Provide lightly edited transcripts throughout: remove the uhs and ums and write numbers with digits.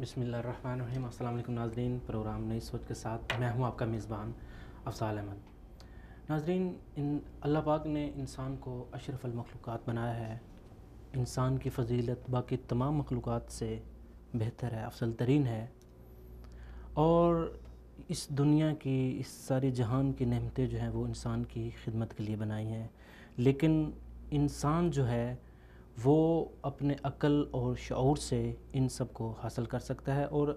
بسم اللہ الرحمن الرحیم۔ السلام علیکم ناظرین، پروگرام نئی سوچ کے ساتھ میں ہوں آپ کا میزبان افضال احمد۔ ناظرین، اللہ پاک نے انسان کو اشرف المخلوقات بنایا ہے۔ انسان کی فضیلت باقی تمام مخلوقات سے بہتر ہے، افضل ترین ہے، اور اس دنیا کی، اس سارے جہان کی نعمتیں جو ہیں وہ انسان کی خدمت کے لیے بنائی ہیں، لیکن انسان جو ہے وہ اپنے عقل اور شعور سے ان سب کو حاصل کر سکتا ہے۔ اور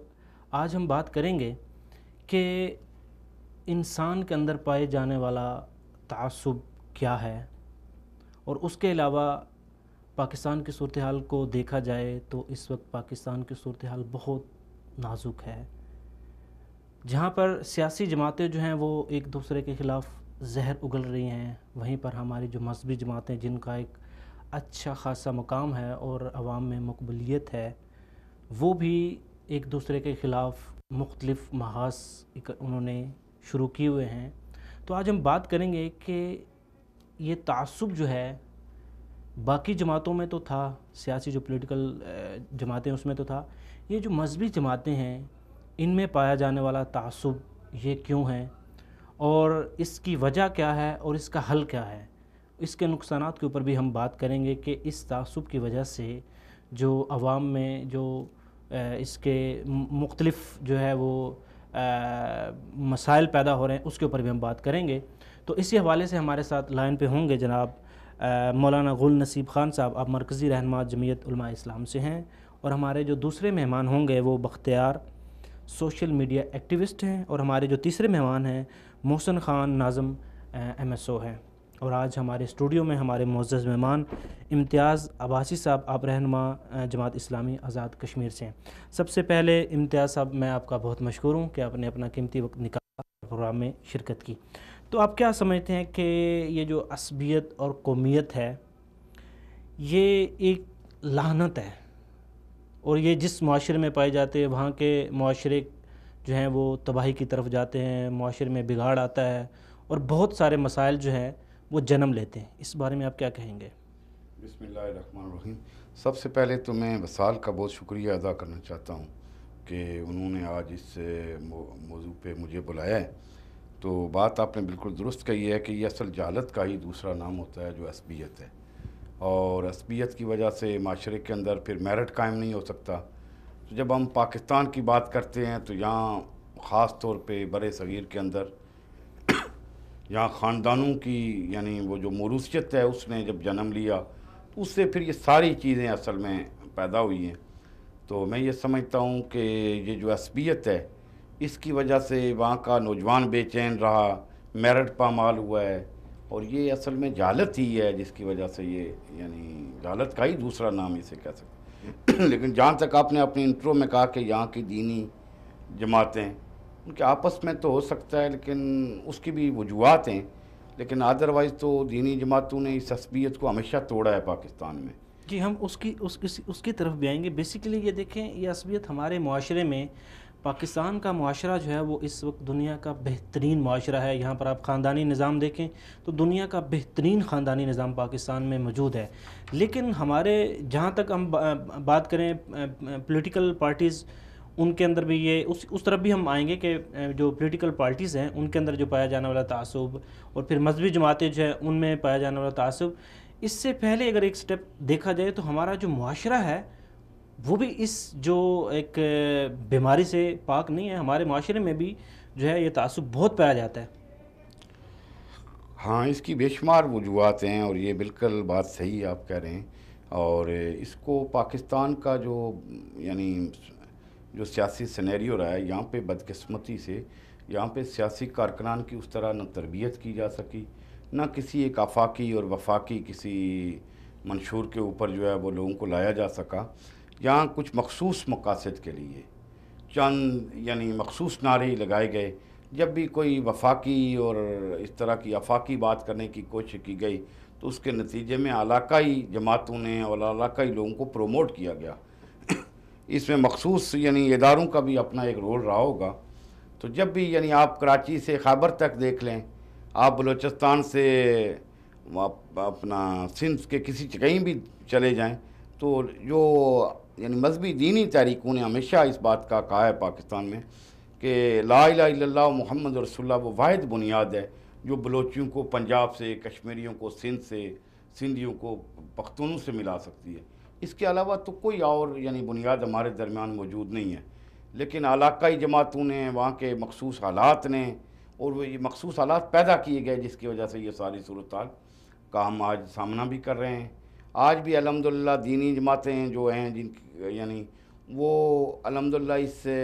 آج ہم بات کریں گے کہ انسان کے اندر پائے جانے والا تعصب کیا ہے، اور اس کے علاوہ پاکستان کی صورتحال کو دیکھا جائے تو اس وقت پاکستان کی صورتحال بہت نازک ہے، جہاں پر سیاسی جماعتیں جو ہیں وہ ایک دوسرے کے خلاف زہر اگل رہی ہیں، وہیں پر ہماری جو مذہبی جماعتیں جن کا ایک اچھا خاصا مقام ہے اور عوام میں مقبولیت ہے، وہ بھی ایک دوسرے کے خلاف مختلف محاذ انہوں نے شروع کیے ہوئے ہیں۔ تو آج ہم بات کریں گے کہ یہ تعصب جو ہے باقی جماعتوں میں تو تھا، سیاسی جو پولیٹیکل جماعتیں اس میں تو تھا، یہ جو مذہبی جماعتیں ہیں ان میں پایا جانے والا تعصب یہ کیوں ہے، اور اس کی وجہ کیا ہے، اور اس کا حل کیا ہے۔ اس کے نقصانات کے اوپر بھی ہم بات کریں گے کہ اس تعصب کی وجہ سے جو عوام میں جو اس کے مختلف جو ہے وہ مسائل پیدا ہو رہے ہیں، اس کے اوپر بھی ہم بات کریں گے۔ تو اسی حوالے سے ہمارے ساتھ لائن پہ ہوں گے جناب مولانا غل نصیب خان صاحب، آپ مرکزی رہنما جمعیت علماء اسلام سے ہیں، اور ہمارے جو دوسرے مہمان ہوں گے وہ بختیار سوشل میڈیا ایکٹیوسٹ ہیں، اور ہمارے جو تیسرے مہمان ہیں محسن خان ناظم ایم ایس او ہیں۔ اور آج ہمارے اسٹوڈیو میں ہمارے معزز مہمان امتیاز عباسی صاحب، آپ رہنما جماعت اسلامی آزاد کشمیر سے ہیں۔ سب سے پہلے امتیاز صاحب، میں آپ کا بہت مشکور ہوں کہ آپ نے اپنا قیمتی وقت نکالا، پروگرام میں شرکت کی۔ تو آپ کیا سمجھتے ہیں کہ یہ جو عصبیت اور قومیت ہے یہ ایک لعنت ہے، اور یہ جس معاشرے میں پائے جاتے ہیں وہاں کے معاشرے جو ہیں وہ تباہی کی طرف جاتے ہیں، معاشرے میں بگاڑ آتا ہے، اور بہت سارے مسائل جو ہیں وہ جنم لیتے ہیں۔ اس بارے میں آپ کیا کہیں گے؟ بسم اللہ الرحمن الرحیم۔ سب سے پہلے تو میں وصال کا بہت شکریہ ادا کرنا چاہتا ہوں کہ انہوں نے آج اس موضوع پہ مجھے بلایا ہے۔ تو بات آپ نے بالکل درست کہی ہے کہ یہ اصل جہالت کا ہی دوسرا نام ہوتا ہے جو عصبیت ہے، اور عصبیت کی وجہ سے معاشرے کے اندر پھر میرٹ قائم نہیں ہو سکتا۔ تو جب ہم پاکستان کی بات کرتے ہیں تو یہاں خاص طور پہ برِ صغیر کے اندر یہاں خاندانوں کی یعنی وہ جو موروثیت ہے اس نے جب جنم لیا تو اس سے پھر یہ ساری چیزیں اصل میں پیدا ہوئی ہیں۔ تو میں یہ سمجھتا ہوں کہ یہ جو عصبیت ہے اس کی وجہ سے وہاں کا نوجوان بے چین رہا، میرٹ پامال ہوا ہے، اور یہ اصل میں جہالت ہی ہے جس کی وجہ سے یہ یعنی جہالت کا ہی دوسرا نام اسے کہہ سکتے ہیں۔ لیکن جہاں تک آپ نے اپنی انٹرو میں کہا کہ یہاں کی دینی جماعتیں ان کے آپس میں تو ہو سکتا ہے لیکن اس کی بھی وجوہات ہیں، لیکن ادروائز تو دینی جماعتوں نے اس عصبیت کو ہمیشہ توڑا ہے پاکستان میں۔ جی، ہم اس کی طرف بھی آئیں گے۔ بیسیکلی یہ دیکھیں، یہ عصبیت ہمارے معاشرے میں، پاکستان کا معاشرہ جو ہے وہ اس وقت دنیا کا بہترین معاشرہ ہے۔ یہاں پر آپ خاندانی نظام دیکھیں تو دنیا کا بہترین خاندانی نظام پاکستان میں موجود ہے، لیکن ہمارے جہاں تک ہم بات کریں پولیٹیکل پارٹیز، ان کے اندر بھی یہ اس طرف بھی ہم آئیں گے کہ جو پولیٹیکل پارٹیز ہیں ان کے اندر جو پایا جانے والا تعصب، اور پھر مذہبی جماعتیں جو ہیں ان میں پایا جانے والا تعصب، اس سے پہلے اگر ایک سٹیپ دیکھا جائے تو ہمارا جو معاشرہ ہے وہ بھی اس جو ایک بیماری سے پاک نہیں ہے۔ ہمارے معاشرے میں بھی جو ہے یہ تعصب بہت پایا جاتا ہے۔ ہاں، اس کی بے شمار وجوہات ہیں، اور یہ بالکل بات صحیح آپ کہہ رہے ہیں، اور اس کو پاکستان کا جو یعنی جو سیاسی سینیریو رہا ہے یہاں پہ بدقسمتی سے یہاں پہ سیاسی کارکنان کی اس طرح نہ تربیت کی جا سکی، نہ کسی ایک آفاقی اور وفاقی کسی منشور کے اوپر جو ہے وہ لوگوں کو لایا جا سکا۔ یہاں کچھ مخصوص مقاصد کے لیے چند یعنی مخصوص نعرے لگائے گئے۔ جب بھی کوئی وفاقی اور اس طرح کی آفاقی بات کرنے کی کوشش کی گئی تو اس کے نتیجے میں علاقائی جماعتوں نے اور علاقائی لوگوں کو پروموٹ کیا گیا۔ اس میں مخصوص یعنی اداروں کا بھی اپنا ایک رول رہا ہوگا۔ تو جب بھی یعنی آپ کراچی سے خیبر تک دیکھ لیں، آپ بلوچستان سے اپنا سندھ کے کہیں بھی چلے جائیں، تو جو یعنی مذہبی دینی تحریکوں نے ہمیشہ اس بات کا کہا ہے پاکستان میں کہ لا الہ الا اللہ محمد رسول اللہ وہ واحد بنیاد ہے جو بلوچیوں کو پنجاب سے، کشمیریوں کو سندھ سے، سندھیوں کو پختونوں سے ملا سکتی ہے۔ اس کے علاوہ تو کوئی اور یعنی بنیاد ہمارے درمیان موجود نہیں ہے۔ لیکن علاقائی جماعتوں نے، وہاں کے مخصوص حالات نے، اور وہ یہ مخصوص حالات پیدا کیے گئے جس کی وجہ سے یہ ساری صورتحال کا ہم آج سامنا بھی کر رہے ہیں۔ آج بھی الحمدللہ دینی جماعتیں جو ہیں جن کی یعنی وہ الحمدللہ اس سے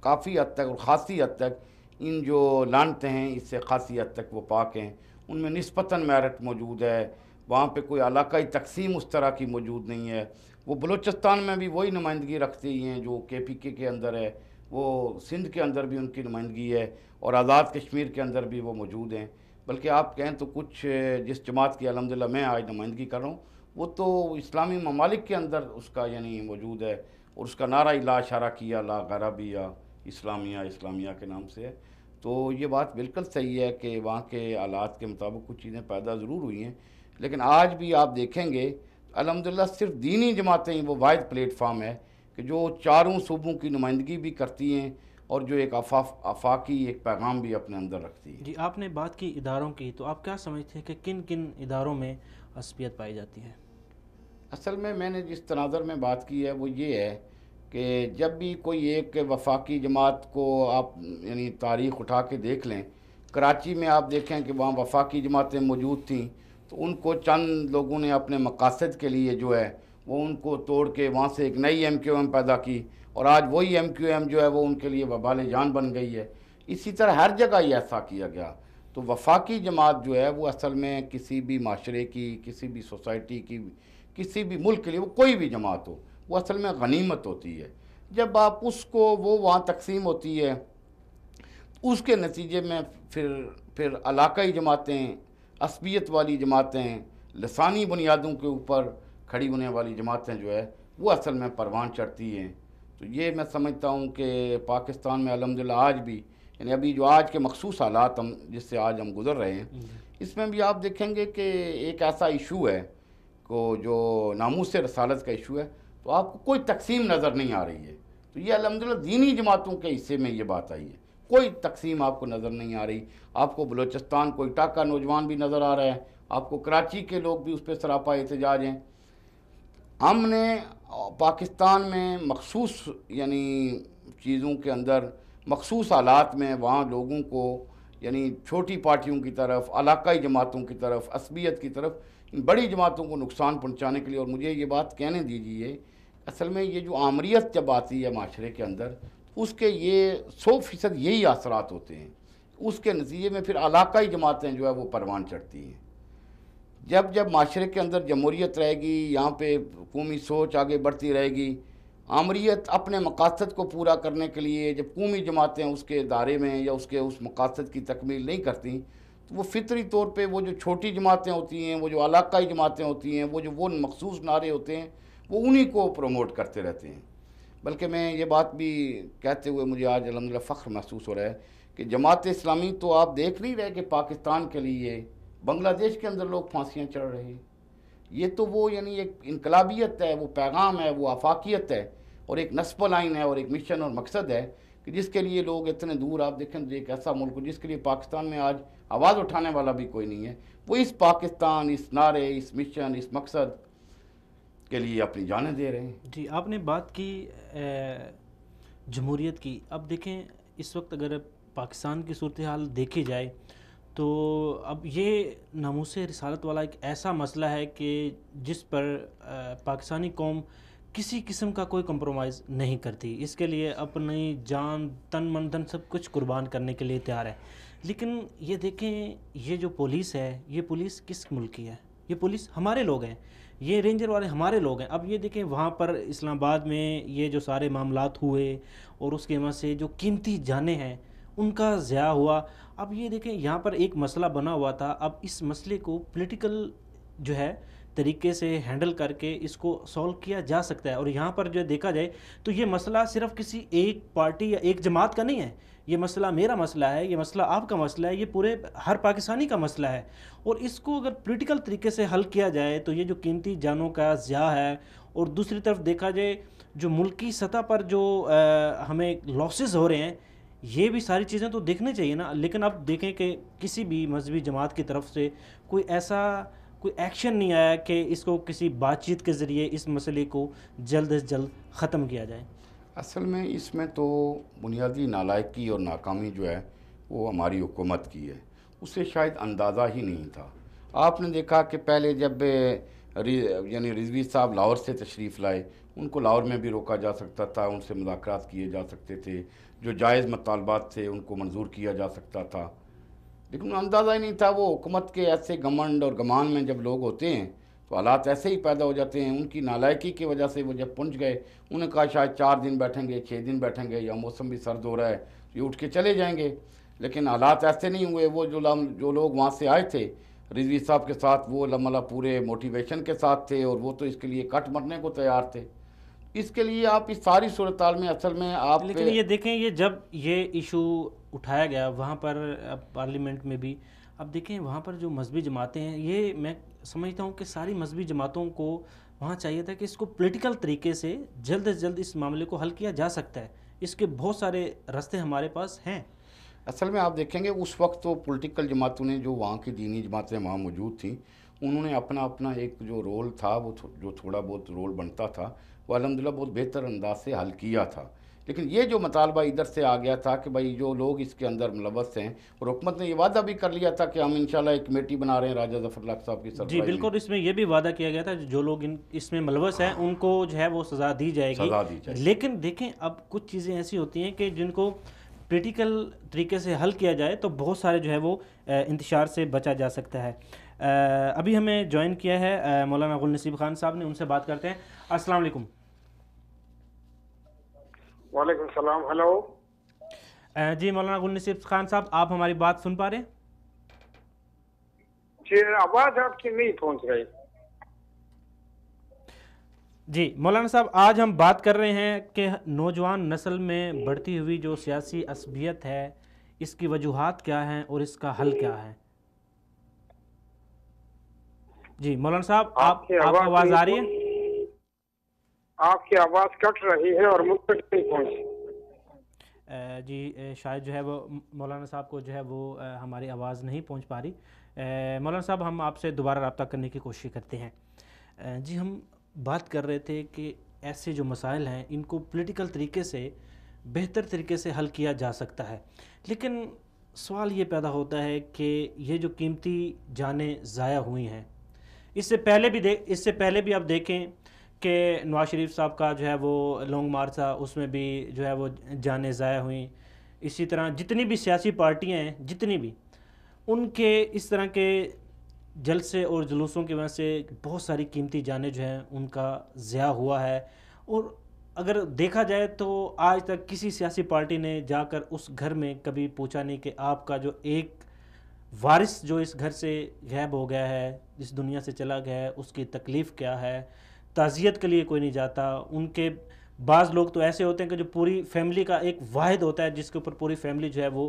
کافی حد تک اور خاصی حد تک ان جو لانتے ہیں اس سے خاصی حد تک وہ پاک ہیں، ان میں نسبتاً میرٹ موجود ہے، وہاں پہ کوئی علاقائی تقسیم اس طرح کی موجود نہیں ہے۔ وہ بلوچستان میں بھی وہی نمائندگی رکھتے ہی ہیں جو KPK کے اندر ہے، وہ سندھ کے اندر بھی ان کی نمائندگی ہے، اور آزاد کشمیر کے اندر بھی وہ موجود ہیں۔ بلکہ آپ کہیں تو کچھ جس جماعت کی الحمدللہ میں آج نمائندگی کر رہا ہوں وہ تو اسلامی ممالک کے اندر اس کا یعنی موجود ہے، اور اس کا نعرہ لا شرعیہ لا غربیہ اسلامیہ اسلامیہ کے نام سے ہے۔ تو یہ بات بالکل صحیح ہے کہ وہاں کے حالات کے مطابق کچھ چیزیں پیدا ضرور ہوئی ہیں، لیکن آج بھی آپ دیکھیں گے الحمدللہ صرف دینی جماعتیں ہی وہ واحد پلیٹ فارم ہے کہ جو چاروں صوبوں کی نمائندگی بھی کرتی ہیں اور جو ایک آفاقی ایک پیغام بھی اپنے اندر رکھتی ہے۔ جی، آپ نے بات کی اداروں کی، تو آپ کیا سمجھتے ہیں کہ کن کن اداروں میں عصبیت پائی جاتی ہے؟ اصل میں نے جس تناظر میں بات کی ہے وہ یہ ہے کہ جب بھی کوئی ایک وفاقی جماعت کو آپ یعنی تاریخ اٹھا کے دیکھ لیں، کراچی میں آپ دیکھیں کہ وہاں وفاقی جماعتیں موجود تھیں، تو ان کو چند لوگوں نے اپنے مقاصد کے لیے جو ہے وہ ان کو توڑ کے وہاں سے ایک نئی MQM پیدا کی، اور آج وہی MQM جو ہے وہ ان کے لیے وبال جان بن گئی ہے۔ اسی طرح ہر جگہ یہ ایسا کیا گیا۔ تو وفاقی جماعت جو ہے وہ اصل میں کسی بھی معاشرے کی، کسی بھی سوسائٹی کی، کسی بھی ملک کے لیے، وہ کوئی بھی جماعت ہو، وہ اصل میں غنیمت ہوتی ہے۔ جب آپ اس کو وہ وہاں تقسیم ہوتی ہے، اس کے نتیجے میں پھر علاقائی جماعتیں، عصبیت والی جماعتیں، لسانی بنیادوں کے اوپر کھڑی ہونے والی جماعتیں جو ہے وہ اصل میں پروان چڑھتی ہیں۔ تو یہ میں سمجھتا ہوں کہ پاکستان میں الحمدللہ آج بھی یعنی ابھی جو آج کے مخصوص حالات جس سے آج ہم گزر رہے ہیں، اس میں بھی آپ دیکھیں گے کہ ایک ایسا ایشو ہے کو جو ناموس رسالت کا ایشو ہے، تو آپ کو کوئی تقسیم نظر نہیں آ رہی ہے۔ تو یہ الحمدللہ دینی جماعتوں کے حصے میں یہ بات آئی ہے، کوئی تقسیم آپ کو نظر نہیں آ رہی۔ آپ کو بلوچستان کوئٹہ کا نوجوان بھی نظر آ رہا ہے، آپ کو کراچی کے لوگ بھی اس پہ سراپا احتجاج ہیں۔ ہم نے پاکستان میں مخصوص یعنی چیزوں کے اندر، مخصوص حالات میں وہاں لوگوں کو یعنی چھوٹی پارٹیوں کی طرف، علاقائی جماعتوں کی طرف، عصبیت کی طرف، ان بڑی جماعتوں کو نقصان پہنچانے کے لیے، اور مجھے یہ بات کہنے دیجیے، اصل میں یہ جو آمریت جب آتی ہے معاشرے کے اندر، اس کے یہ 100% یہی اثرات ہوتے ہیں۔ اس کے نتیجے میں پھر علاقائی جماعتیں جو ہے وہ پروان چڑھتی ہیں۔ جب معاشرے کے اندر جمہوریت رہے گی، یہاں پہ قومی سوچ آگے بڑھتی رہے گی، آمریت اپنے مقاصد کو پورا کرنے کے لیے جب قومی جماعتیں اس کے دائرے میں یا اس مقاصد کی تکمیل نہیں کرتی، تو وہ فطری طور پہ وہ جو چھوٹی جماعتیں ہوتی ہیں، وہ جو علاقائی جماعتیں ہوتی ہیں، وہ مخصوص نعرے ہوتے ہیں، وہ انہی کو پروموٹ کرتے رہتے ہیں۔ بلکہ میں یہ بات بھی کہتے ہوئے مجھے آج الحمدللہ فخر محسوس ہو رہا ہے کہ جماعت اسلامی تو آپ دیکھ نہیں رہے کہ پاکستان کے لیے بنگلہ دیش کے اندر لوگ پھانسیاں چڑھ رہے ہیں۔ یہ تو وہ یعنی ایک انقلابیت ہے، وہ پیغام ہے، وہ آفاقیت ہے، اور ایک نصب لائن ہے، اور ایک مشن اور مقصد ہے کہ جس کے لیے لوگ اتنے دور، آپ دیکھیں ایک ایسا ملک جس کے لیے پاکستان میں آج آواز اٹھانے والا بھی کوئی نہیں ہے، وہ اس پاکستان، اس نعرے، اس مشن، اس مقصد کے لیے اپنی جانیں دے رہے ہیں۔ جی، آپ نے بات کی جمہوریت کی۔ اب دیکھیں اس وقت اگر پاکستان کی صورتحال دیکھی جائے تو اب یہ ناموس رسالت والا ایک ایسا مسئلہ ہے کہ جس پر پاکستانی قوم کسی قسم کا کوئی کمپرومائز نہیں کرتی، اس کے لیے اپنی جان، تن، من، دھن سب کچھ قربان کرنے کے لیے تیار ہے۔ لیکن یہ دیکھیں، یہ جو پولیس ہے، یہ پولیس کس ملک کی ہے؟ یہ پولیس ہمارے لوگ ہیں، یہ رینجر والے ہمارے لوگ ہیں۔ اب یہ دیکھیں وہاں پر اسلام آباد میں یہ جو سارے معاملات ہوئے اور اس کے وجہ سے جو قیمتی جانیں ہیں ان کا ضیاع ہوا۔ اب یہ دیکھیں یہاں پر ایک مسئلہ بنا ہوا تھا، اب اس مسئلے کو پولیٹیکل جو ہے طریقے سے ہینڈل کر کے اس کو سولو کیا جا سکتا ہے۔ اور یہاں پر جو دیکھا جائے تو یہ مسئلہ صرف کسی ایک پارٹی یا ایک جماعت کا نہیں ہے، یہ مسئلہ میرا مسئلہ ہے، یہ مسئلہ آپ کا مسئلہ ہے، یہ پورے ہر پاکستانی کا مسئلہ ہے۔ اور اس کو اگر پولیٹیکل طریقے سے حل کیا جائے تو یہ جو قیمتی جانوں کا ضیاع ہے اور دوسری طرف دیکھا جائے جو ملکی سطح پر جو ہمیں لاسز ہو رہے ہیں، یہ بھی ساری چیزیں تو دیکھنی چاہیے نا. لیکن اب دیکھیں کہ کسی بھی مذہبی جماعت کی طرف سے کوئی ایسا کوئی ایکشن نہیں آیا کہ اس کو کسی بات چیت کے ذریعے اس مسئلے کو جلد از جلد ختم کیا جائے. اصل میں اس میں تو بنیادی نالائکی اور ناکامی جو ہے وہ ہماری حکومت کی ہے. اسے شاید اندازہ ہی نہیں تھا. آپ نے دیکھا کہ پہلے جب یعنی رضوی صاحب لاہور سے تشریف لائے، ان کو لاہور میں بھی روکا جا سکتا تھا، ان سے مذاکرات کیے جا سکتے تھے، جو جائز مطالبات تھے ان کو منظور کیا جا سکتا تھا. لیکن اندازہ ہی نہیں تھا. وہ حکومت کے ایسے گھمنڈ اور گمان میں جب لوگ ہوتے ہیں تو حالات ایسے ہی پیدا ہو جاتے ہیں. ان کی نالائکی کی وجہ سے وہ جب پہنچ گئے، انہوں نے کہا شاید 4 دن بیٹھیں گے، 6 دن بیٹھیں گے، یا موسم بھی سرد ہو رہا ہے یہ اٹھ کے چلے جائیں گے. لیکن حالات ایسے نہیں ہوئے. وہ جو لوگ وہاں سے آئے تھے رضوی صاحب کے ساتھ، وہ لمحہ پورے موٹیویشن کے ساتھ تھے، اور وہ تو اس کے لیے کٹ مرنے کو تیار تھے. اس کے لیے آپ اس ساری صورتحال میں اصل میں آپ لیکن یہ دیکھیں، یہ جب یہ ایشو اٹھایا گیا وہاں پر پارلیمنٹ میں بھی، اب دیکھیں وہاں پر جو مذہبی جماعتیں ہیں، یہ میں سمجھتا ہوں کہ ساری مذہبی جماعتوں کو وہاں چاہیے تھا کہ اس کو پولیٹیکل طریقے سے جلد از جلد اس معاملے کو حل کیا جا سکتا ہے. اس کے بہت سارے راستے ہمارے پاس ہیں. اصل میں آپ دیکھیں گے اس وقت تو پولیٹیکل جماعتوں نے، جو وہاں کی دینی جماعتیں وہاں موجود تھیں، انہوں نے اپنا ایک جو رول تھا، وہ جو تھوڑا بہت رول بنتا تھا، وہ الحمدللہ بہت بہتر انداز سے حل کیا تھا. لیکن یہ جو مطالبہ ادھر سے آ گیا تھا کہ بھائی جو لوگ اس کے اندر ملوث ہیں، اور حکومت نے یہ وعدہ بھی کر لیا تھا کہ ہم انشاءاللہ ایک کمیٹی بنا رہے ہیں راجہ ظفر اللہ صاحب کی جی سربراہی میں. بالکل، اس میں یہ بھی وعدہ کیا گیا تھا جو لوگ اس میں ملوث ہیں ان کو جو ہے وہ سزا دی جائے گی. سزا دی جائے گی. لیکن دیکھیں اب کچھ چیزیں ایسی ہوتی ہیں کہ جن کو پولیٹیکل طریقے سے حل کیا جائے تو بہت سارے جو ہے وہ انتشار سے بچا جا سکتا ہے. ابھی ہمیں جوائن کیا ہے مولانا غل نصیب خان صاحب نے، ان سے بات کرتے ہیں. السلام علیکم. وعلیکم السلام. ہلو جی مولانا غل نصیب خان صاحب، آپ ہماری بات سن پا رہے ہیں؟ جی آواز آپ کی نہیں پہنچ رہی. جی مولانا صاحب، آج ہم بات کر رہے ہیں کہ نوجوان نسل میں بڑھتی ہوئی جو سیاسی عصبیت ہے، اس کی وجوہات کیا ہیں اور اس کا حل کیا ہے. جی مولانا صاحب، آپ کو آواز آ رہی ہے؟ آپ کی آواز کٹ رہی ہے اور مجھ تک نہیں پہنچی. جی شاید جو ہے وہ مولانا صاحب کو جو ہے وہ ہماری آواز نہیں پہنچ پا رہی. مولانا صاحب، ہم آپ سے دوبارہ رابطہ کرنے کی کوشش کرتے ہیں. جی ہم بات کر رہے تھے کہ ایسے جو مسائل ہیں ان کو پولیٹیکل طریقے سے بہتر طریقے سے حل کیا جا سکتا ہے. لیکن سوال یہ پیدا ہوتا ہے کہ یہ جو قیمتی جانیں ضائع ہوئی ہیں، اس سے پہلے بھی آپ دیکھیں کہ نواز شریف صاحب کا جو ہے وہ لانگ مارچ تھا، اس میں بھی جو ہے وہ جانیں ضائع ہوئیں. اسی طرح جتنی بھی سیاسی پارٹیاں ہیں، جتنی بھی، ان کے اس طرح کے جلسے اور جلوسوں کی وجہ سے بہت ساری قیمتی جانیں جو ہیں ان کا ضیاع ہوا ہے. اور اگر دیکھا جائے تو آج تک کسی سیاسی پارٹی نے جا کر اس گھر میں کبھی پوچھا نہیں کہ آپ کا جو ایک وارث جو اس گھر سے غائب ہو گیا ہے، اس دنیا سے چلا گیا ہے، اس کی تکلیف کیا ہے. تعزیت کے لیے کوئی نہیں جاتا. ان کے بعض لوگ تو ایسے ہوتے ہیں کہ جو پوری فیملی کا ایک واحد ہوتا ہے جس کے اوپر پوری فیملی جو ہے وہ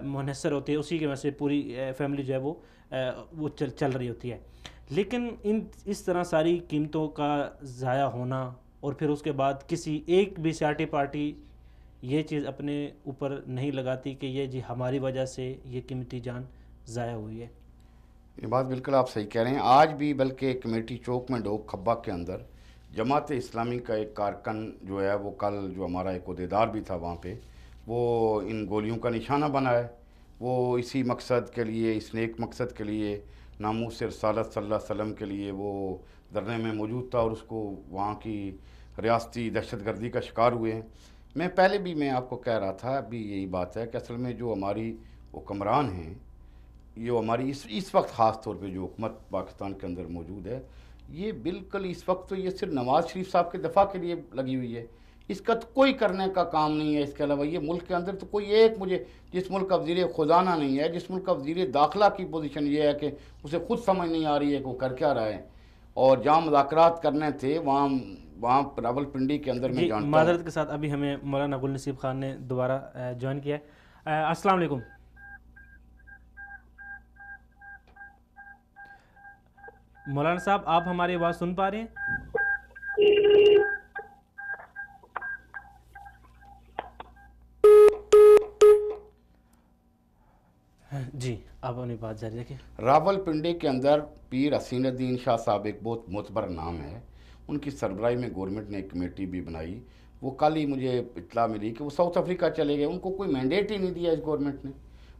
منحصر ہوتی ہے، اسی کی وجہ سے پوری فیملی جو ہے وہ چل رہی ہوتی ہے. لیکن اس طرح ساری قیمتوں کا ضائع ہونا، اور پھر اس کے بعد کسی ایک بھی سیاسی پارٹی یہ چیز اپنے اوپر نہیں لگاتی کہ یہ جی ہماری وجہ سے یہ قیمتی جان ضائع ہوئی ہے. یہ بات بالکل آپ صحیح کہہ رہے ہیں. آج بھی بلکہ کمیٹی چوک میں ڈوک کھبا کے اندر جماعت اسلامی کا ایک کارکن جو ہے وہ کل جو ہمارا ایک عہدیدار بھی تھا وہاں پہ، وہ ان گولیوں کا نشانہ بنا ہے. وہ اسی مقصد کے لیے، اس نیک مقصد کے لیے، ناموس رسالت صلی اللہ علیہ وسلم کے لیے وہ دھرنے میں موجود تھا، اور اس کو وہاں کی ریاستی دہشت گردی کا شکار ہوئے ہیں. میں پہلے بھی میں آپ کو کہہ رہا تھا، ابھی یہی بات ہے کہ اصل میں جو ہماری حکمران ہیں، یہ ہماری اس وقت خاص طور پہ جو حکومت پاکستان کے اندر موجود ہے، یہ بالکل اس وقت تو یہ صرف نواز شریف صاحب کے دفاع کے لیے لگی ہوئی ہے. اس کا تو کوئی کرنے کا کام نہیں ہے. اس کے علاوہ یہ ملک کے اندر تو کوئی ایک، مجھے جس ملک کا وزیر خزانہ نہیں ہے، جس ملک کا وزیر داخلہ کی پوزیشن یہ ہے کہ اسے خود سمجھ نہیں آ رہی ہے کہ وہ کر کیا رہا ہے، اور جہاں مذاکرات کرنے تھے وہاں راول پنڈی کے اندر میں جانتا ہوں. معذرت کے ساتھ ابھی ہمیں مولانا غل نصیب خان نے دوبارہ جوائن کیا ہے. السلام علیکم. مولانا صاحب، آپ ہماری آواز سن پا رہے ہیں؟ جی آپ اپنی بات جاری رکھیں. راولپنڈی کے اندر پیر حسین الدین شاہ صاحب ایک بہت معتبر نام ہے. ان کی سربراہی میں گورنمنٹ نے ایک کمیٹی بھی بنائی. وہ کل ہی مجھے اطلاع ملی کہ وہ ساؤتھ افریقہ چلے گئے. ان کو کوئی مینڈیٹ ہی نہیں دیا اس گورنمنٹ نے.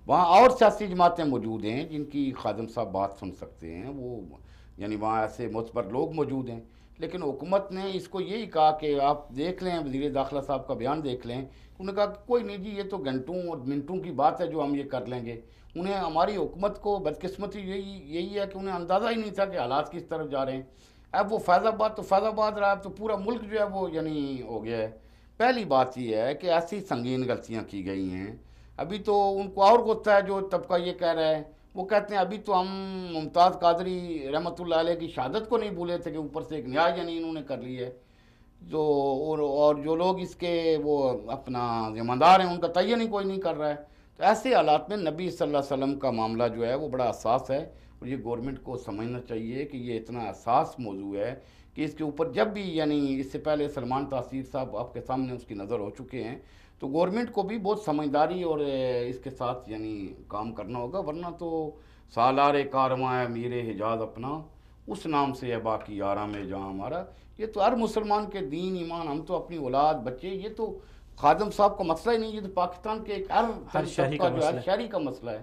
وہاں اور سیاسی جماعتیں موجود ہیں جن کی خادم صاحب بات سن سکتے ہیں. وہ یعنی وہاں ایسے معتبر لوگ موجود ہیں. لیکن حکومت نے اس کو یہی کہا کہ آپ دیکھ لیں, وزیر داخلہ صاحب کا بیان دیکھ لیں. انہوں نے کہا کہ کوئی نہیں جی, یہ تو گھنٹوں اور منٹوں کی بات ہے جو ہم یہ کر لیں گے. انہیں ہماری حکومت کو بدقسمتی یہی ہے کہ انہیں اندازہ ہی نہیں تھا کہ حالات کس طرف جا رہے ہیں. اب وہ فیض آباد تو فیض آباد رہا, اب تو پورا ملک جو ہے وہ یعنی ہو گیا ہے. پہلی بات یہ ہے کہ ایسی سنگین غلطیاں کی گئی ہیں. ابھی تو ان کو اور ہوتا ہے جو طبقہ یہ کہہ رہا ہے. وہ کہتے ہیں ابھی تو ہم ممتاز قادری رحمۃ اللہ علیہ کی شہادت کو نہیں بھولے تھے کہ اوپر سے ایک نیاز یعنی انہوں نے کر لی ہے. اور جو لوگ اس کے وہ اپنا ذمہ دار ہیں ان کا تعین ہی کوئی نہیں کر رہا ہے. تو ایسے حالات میں نبی صلی اللہ علیہ وسلم کا معاملہ جو ہے وہ بڑا حساس ہے. اور یہ گورنمنٹ کو سمجھنا چاہیے کہ یہ اتنا حساس موضوع ہے کہ اس کے اوپر جب بھی یعنی اس سے پہلے سلمان تاثیر صاحب آپ کے سامنے اس کی نظر ہو چکے ہیں, تو گورنمنٹ کو بھی بہت سمجھداری اور اس کے ساتھ یعنی کام کرنا ہوگا. ورنہ تو سالار کارواں ہے میر حجاز اپنا, اس نام سے ہے باقی آرام جہاں ہمارا. یہ تو ہر مسلمان کے دین ایمان, ہم تو اپنی اولاد بچے, یہ تو خادم صاحب کا مسئلہ ہی نہیں, یہ تو پاکستان کے ایک ہر شہری کا جو ہے شہری کا مسئلہ ہے.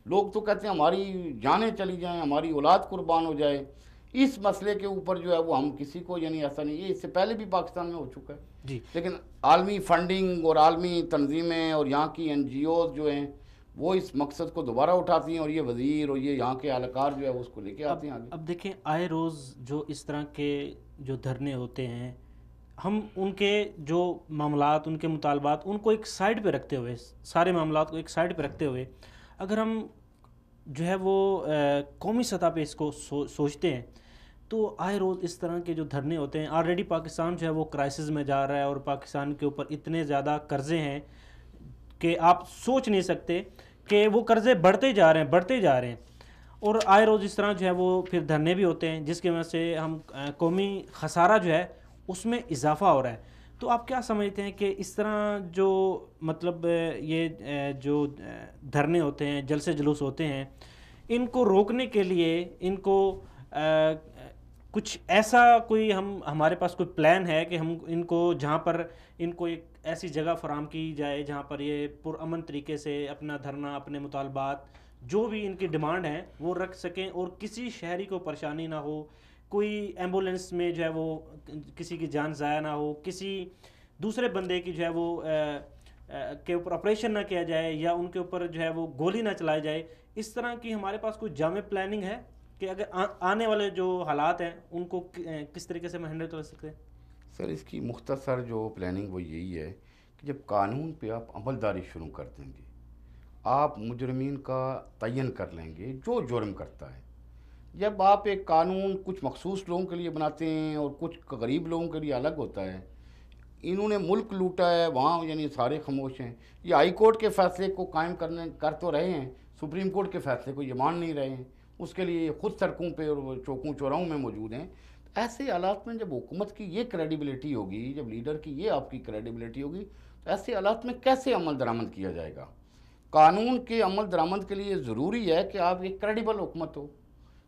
لوگ تو کہتے ہیں ہماری جانیں چلی جائیں, ہماری اولاد قربان ہو جائے. اس مسئلے کے اوپر جو ہے وہ ہم کسی کو یعنی ایسا نہیں, یہ اس سے پہلے بھی پاکستان میں ہو چکا ہے جی. لیکن عالمی فنڈنگ اور عالمی تنظیمیں اور یہاں کی این جی اوز جو ہیں وہ اس مقصد کو دوبارہ اٹھاتی ہیں, اور یہ وزیر اور یہ یہاں کے اہلکار جو ہے اس کو لے کے آتے ہیں آگے. اب دیکھیں آئے روز جو اس طرح کے جو دھرنے ہوتے ہیں, ہم ان کے جو معاملات, ان کے مطالبات, ان کو ایک سائڈ پہ رکھتے ہوئے, سارے معاملات کو ایک سائڈ پہ رکھتے ہوئے, اگر ہم جو ہے وہ قومی سطح پہ اس کو سوچتے ہیں تو آئے روز اس طرح کے جو دھرنے ہوتے ہیں. آلریڈی پاکستان جو ہے وہ کرائسس میں جا رہا ہے, اور پاکستان کے اوپر اتنے زیادہ قرضے ہیں کہ آپ سوچ نہیں سکتے کہ وہ قرضے بڑھتے جا رہے ہیں. اور آئے روز اس طرح جو ہے وہ پھر دھرنے بھی ہوتے ہیں جس کی وجہ سے ہم قومی خسارہ جو ہے اس میں اضافہ ہو رہا ہے. تو آپ کیا سمجھتے ہیں کہ اس طرح جو مطلب یہ جو دھرنے ہوتے ہیں, جلسے جلوس ہوتے ہیں, ان کو روکنے کے لیے ان کو کچھ ایسا کوئی ہمارے پاس کوئی پلان ہے کہ ہم ان کو جہاں پر ان کو ایک ایسی جگہ فراہم کی جائے جہاں پر یہ پرامن طریقے سے اپنا دھرنا, اپنے مطالبات, جو بھی ان کی ڈیمانڈ ہیں وہ رکھ سکیں, اور کسی شہری کو پریشانی نہ ہو, کوئی ایمبولینس میں جو ہے وہ کسی کی جان ضائع نہ ہو, کسی دوسرے بندے کی جو ہے وہ کے اوپر آپریشن نہ کیا جائے, یا ان کے اوپر جو ہے وہ گولی نہ چلائی جائے. اس طرح کی ہمارے پاس کوئی جامع پلاننگ ہے کہ اگر آنے والے جو حالات ہیں ان کو کس طریقے سے ہم ہینڈل کر سکتے ہیں؟ سر اس کی مختصر جو پلاننگ وہ یہی ہے کہ جب قانون پہ آپ عمل داری شروع کر دیں گے, آپ مجرمین کا تعین کر لیں گے جو جرم کرتا ہے. جب آپ ایک قانون کچھ مخصوص لوگوں کے لیے بناتے ہیں اور کچھ غریب لوگوں کے لیے الگ ہوتا ہے, انہوں نے ملک لوٹا ہے وہاں یعنی سارے خاموش ہیں. یہ ہائی کورٹ کے فیصلے کو قائم کر تو رہے ہیں, سپریم کورٹ کے فیصلے کو یہ مان نہیں رہے ہیں. اس کے لیے خود سڑکوں پہ اور چوکوں چوراہوں میں موجود ہیں. ایسے حالات میں جب حکومت کی یہ کریڈیبلٹی ہوگی, جب لیڈر کی یہ آپ کی کریڈیبلٹی ہوگی, تو ایسے حالات میں کیسے عمل درآمد کیا جائے گا؟ قانون کے عمل درآمد کے لیے ضروری ہے کہ آپ ایک کریڈیبل حکومت ہو,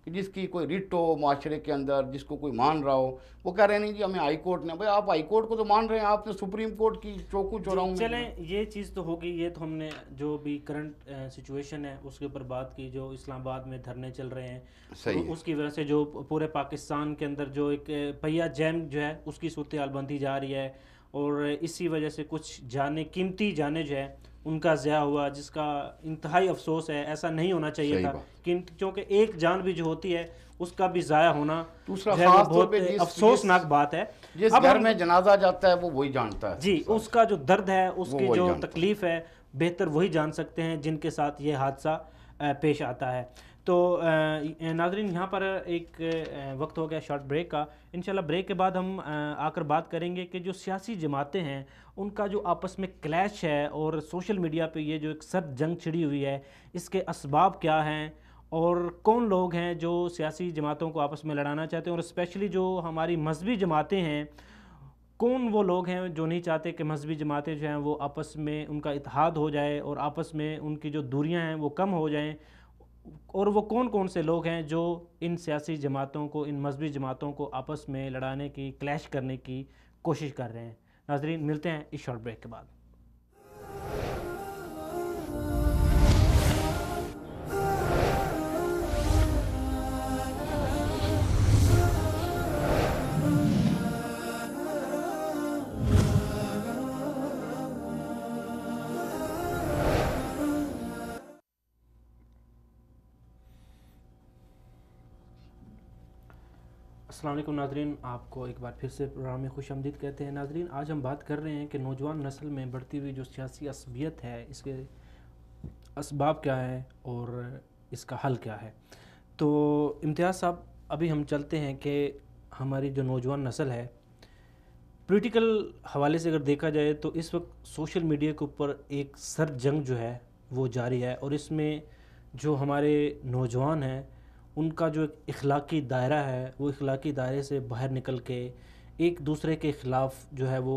کہ جس کی کوئی ریٹ ہو معاشرے کے اندر, جس کو کوئی مان رہا ہو. وہ کہہ رہے نہیں جی ہمیں ہائی کورٹ نے, بھائی آپ ہائی کورٹ کو تو مان رہے ہیں, آپ نے سپریم کورٹ کی چوکوں چوراہوں میں. چلیں یہ چیز تو ہوگی, یہ تو ہم نے جو بھی کرنٹ سچویشن ہے اس کے اوپر بات کی, جو اسلام آباد میں دھرنے چل رہے ہیں, اس کی وجہ سے جو پورے پاکستان کے اندر جو ایک پہیا جیم جو ہے اس کی صورتحال بنتی جا رہی ہے, اور اسی وجہ سے کچھ جانیں, قیمتی جانیں جو ہے ان کا ضیاع ہوا, جس کا انتہائی افسوس ہے. ایسا نہیں ہونا چاہیے تھا, کیونکہ ایک جان بھی جو ہوتی ہے اس کا بھی ضائع ہونا دوسرا خاص طور پہ افسوسناک بات ہے. جس گھر میں جنازہ جاتا ہے وہ وہی جانتا ہے جی, اس کا جو درد ہے, اس کی جو تکلیف ہے, بہتر وہی جان سکتے ہیں جن کے ساتھ یہ حادثہ پیش آتا ہے. تو ناظرین یہاں پر ایک وقت ہو گیا شارٹ بریک کا. انشاءاللہ بریک کے بعد ہم آ کر بات کریں گے کہ جو سیاسی جماعتیں ہیں ان کا جو آپس میں کلیش ہے, اور سوشل میڈیا پہ یہ جو ایک سرد جنگ چھڑی ہوئی ہے, اس کے اسباب کیا ہیں, اور کون لوگ ہیں جو سیاسی جماعتوں کو آپس میں لڑانا چاہتے ہیں، اور اسپیشلی جو ہماری مذہبی جماعتیں ہیں، کون وہ لوگ ہیں جو نہیں چاہتے کہ مذہبی جماعتیں جو ہیں وہ آپس میں ان کا اتحاد ہو جائے اور آپس میں ان کی جو دوریاں ہیں وہ کم ہو جائیں، اور وہ کون کون سے لوگ ہیں جو ان سیاسی جماعتوں کو، ان مذہبی جماعتوں کو آپس میں لڑانے کی، کلیش کرنے کی کوشش کر رہے ہیں۔ ناظرین، ملتے ہیں اس شارٹ بریک کے بعد۔ السلام علیکم ناظرین، آپ کو ایک بار پھر سے پروگرام میں خوش آمدید کہتے ہیں۔ ناظرین، آج ہم بات کر رہے ہیں کہ نوجوان نسل میں بڑھتی ہوئی جو سیاسی عصبیت ہے، اس کے اسباب کیا ہے اور اس کا حل کیا ہے۔ تو امتیاز صاحب، ابھی ہم چلتے ہیں کہ ہماری جو نوجوان نسل ہے، پولیٹیکل حوالے سے اگر دیکھا جائے تو اس وقت سوشل میڈیا کے اوپر ایک سرد جنگ جو ہے وہ جاری ہے، اور اس میں جو ہمارے نوجوان ہیں ان کا جو ایک اخلاقی دائرہ ہے، وہ اخلاقی دائرے سے باہر نکل کے ایک دوسرے کے خلاف جو ہے وہ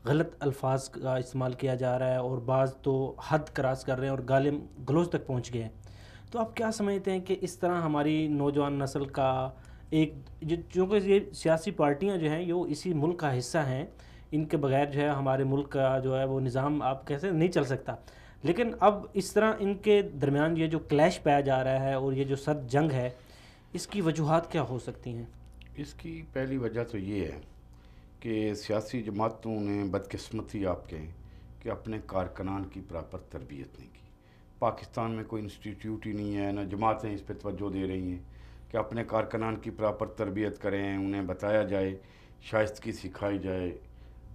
غلط الفاظ کا استعمال کیا جا رہا ہے، اور بعض تو حد کراس کر رہے ہیں اور گالی گلوچ تک پہنچ گئے ہیں۔ تو آپ کیا سمجھتے ہیں کہ اس طرح ہماری نوجوان نسل کا ایک، چونکہ یہ سیاسی پارٹیاں جو ہیں یہ اسی ملک کا حصہ ہیں، ان کے بغیر جو ہے ہمارے ملک کا جو ہے وہ نظام آپ کیسے نہیں چل سکتا، لیکن اب اس طرح ان کے درمیان یہ جو کلیش پایا جا رہا ہے اور یہ جو سرد جنگ ہے، اس کی وجوہات کیا ہو سکتی ہیں؟ اس کی پہلی وجہ تو یہ ہے کہ سیاسی جماعتوں نے بدقسمتی آپ کہیں کہ اپنے کارکنان کی پراپر تربیت نہیں کی۔ پاکستان میں کوئی انسٹیٹیوٹ ہی نہیں ہے، نہ جماعتیں اس پہ توجہ دے رہی ہیں کہ اپنے کارکنان کی پراپر تربیت کریں، انہیں بتایا جائے، شائستگی سکھائی جائے۔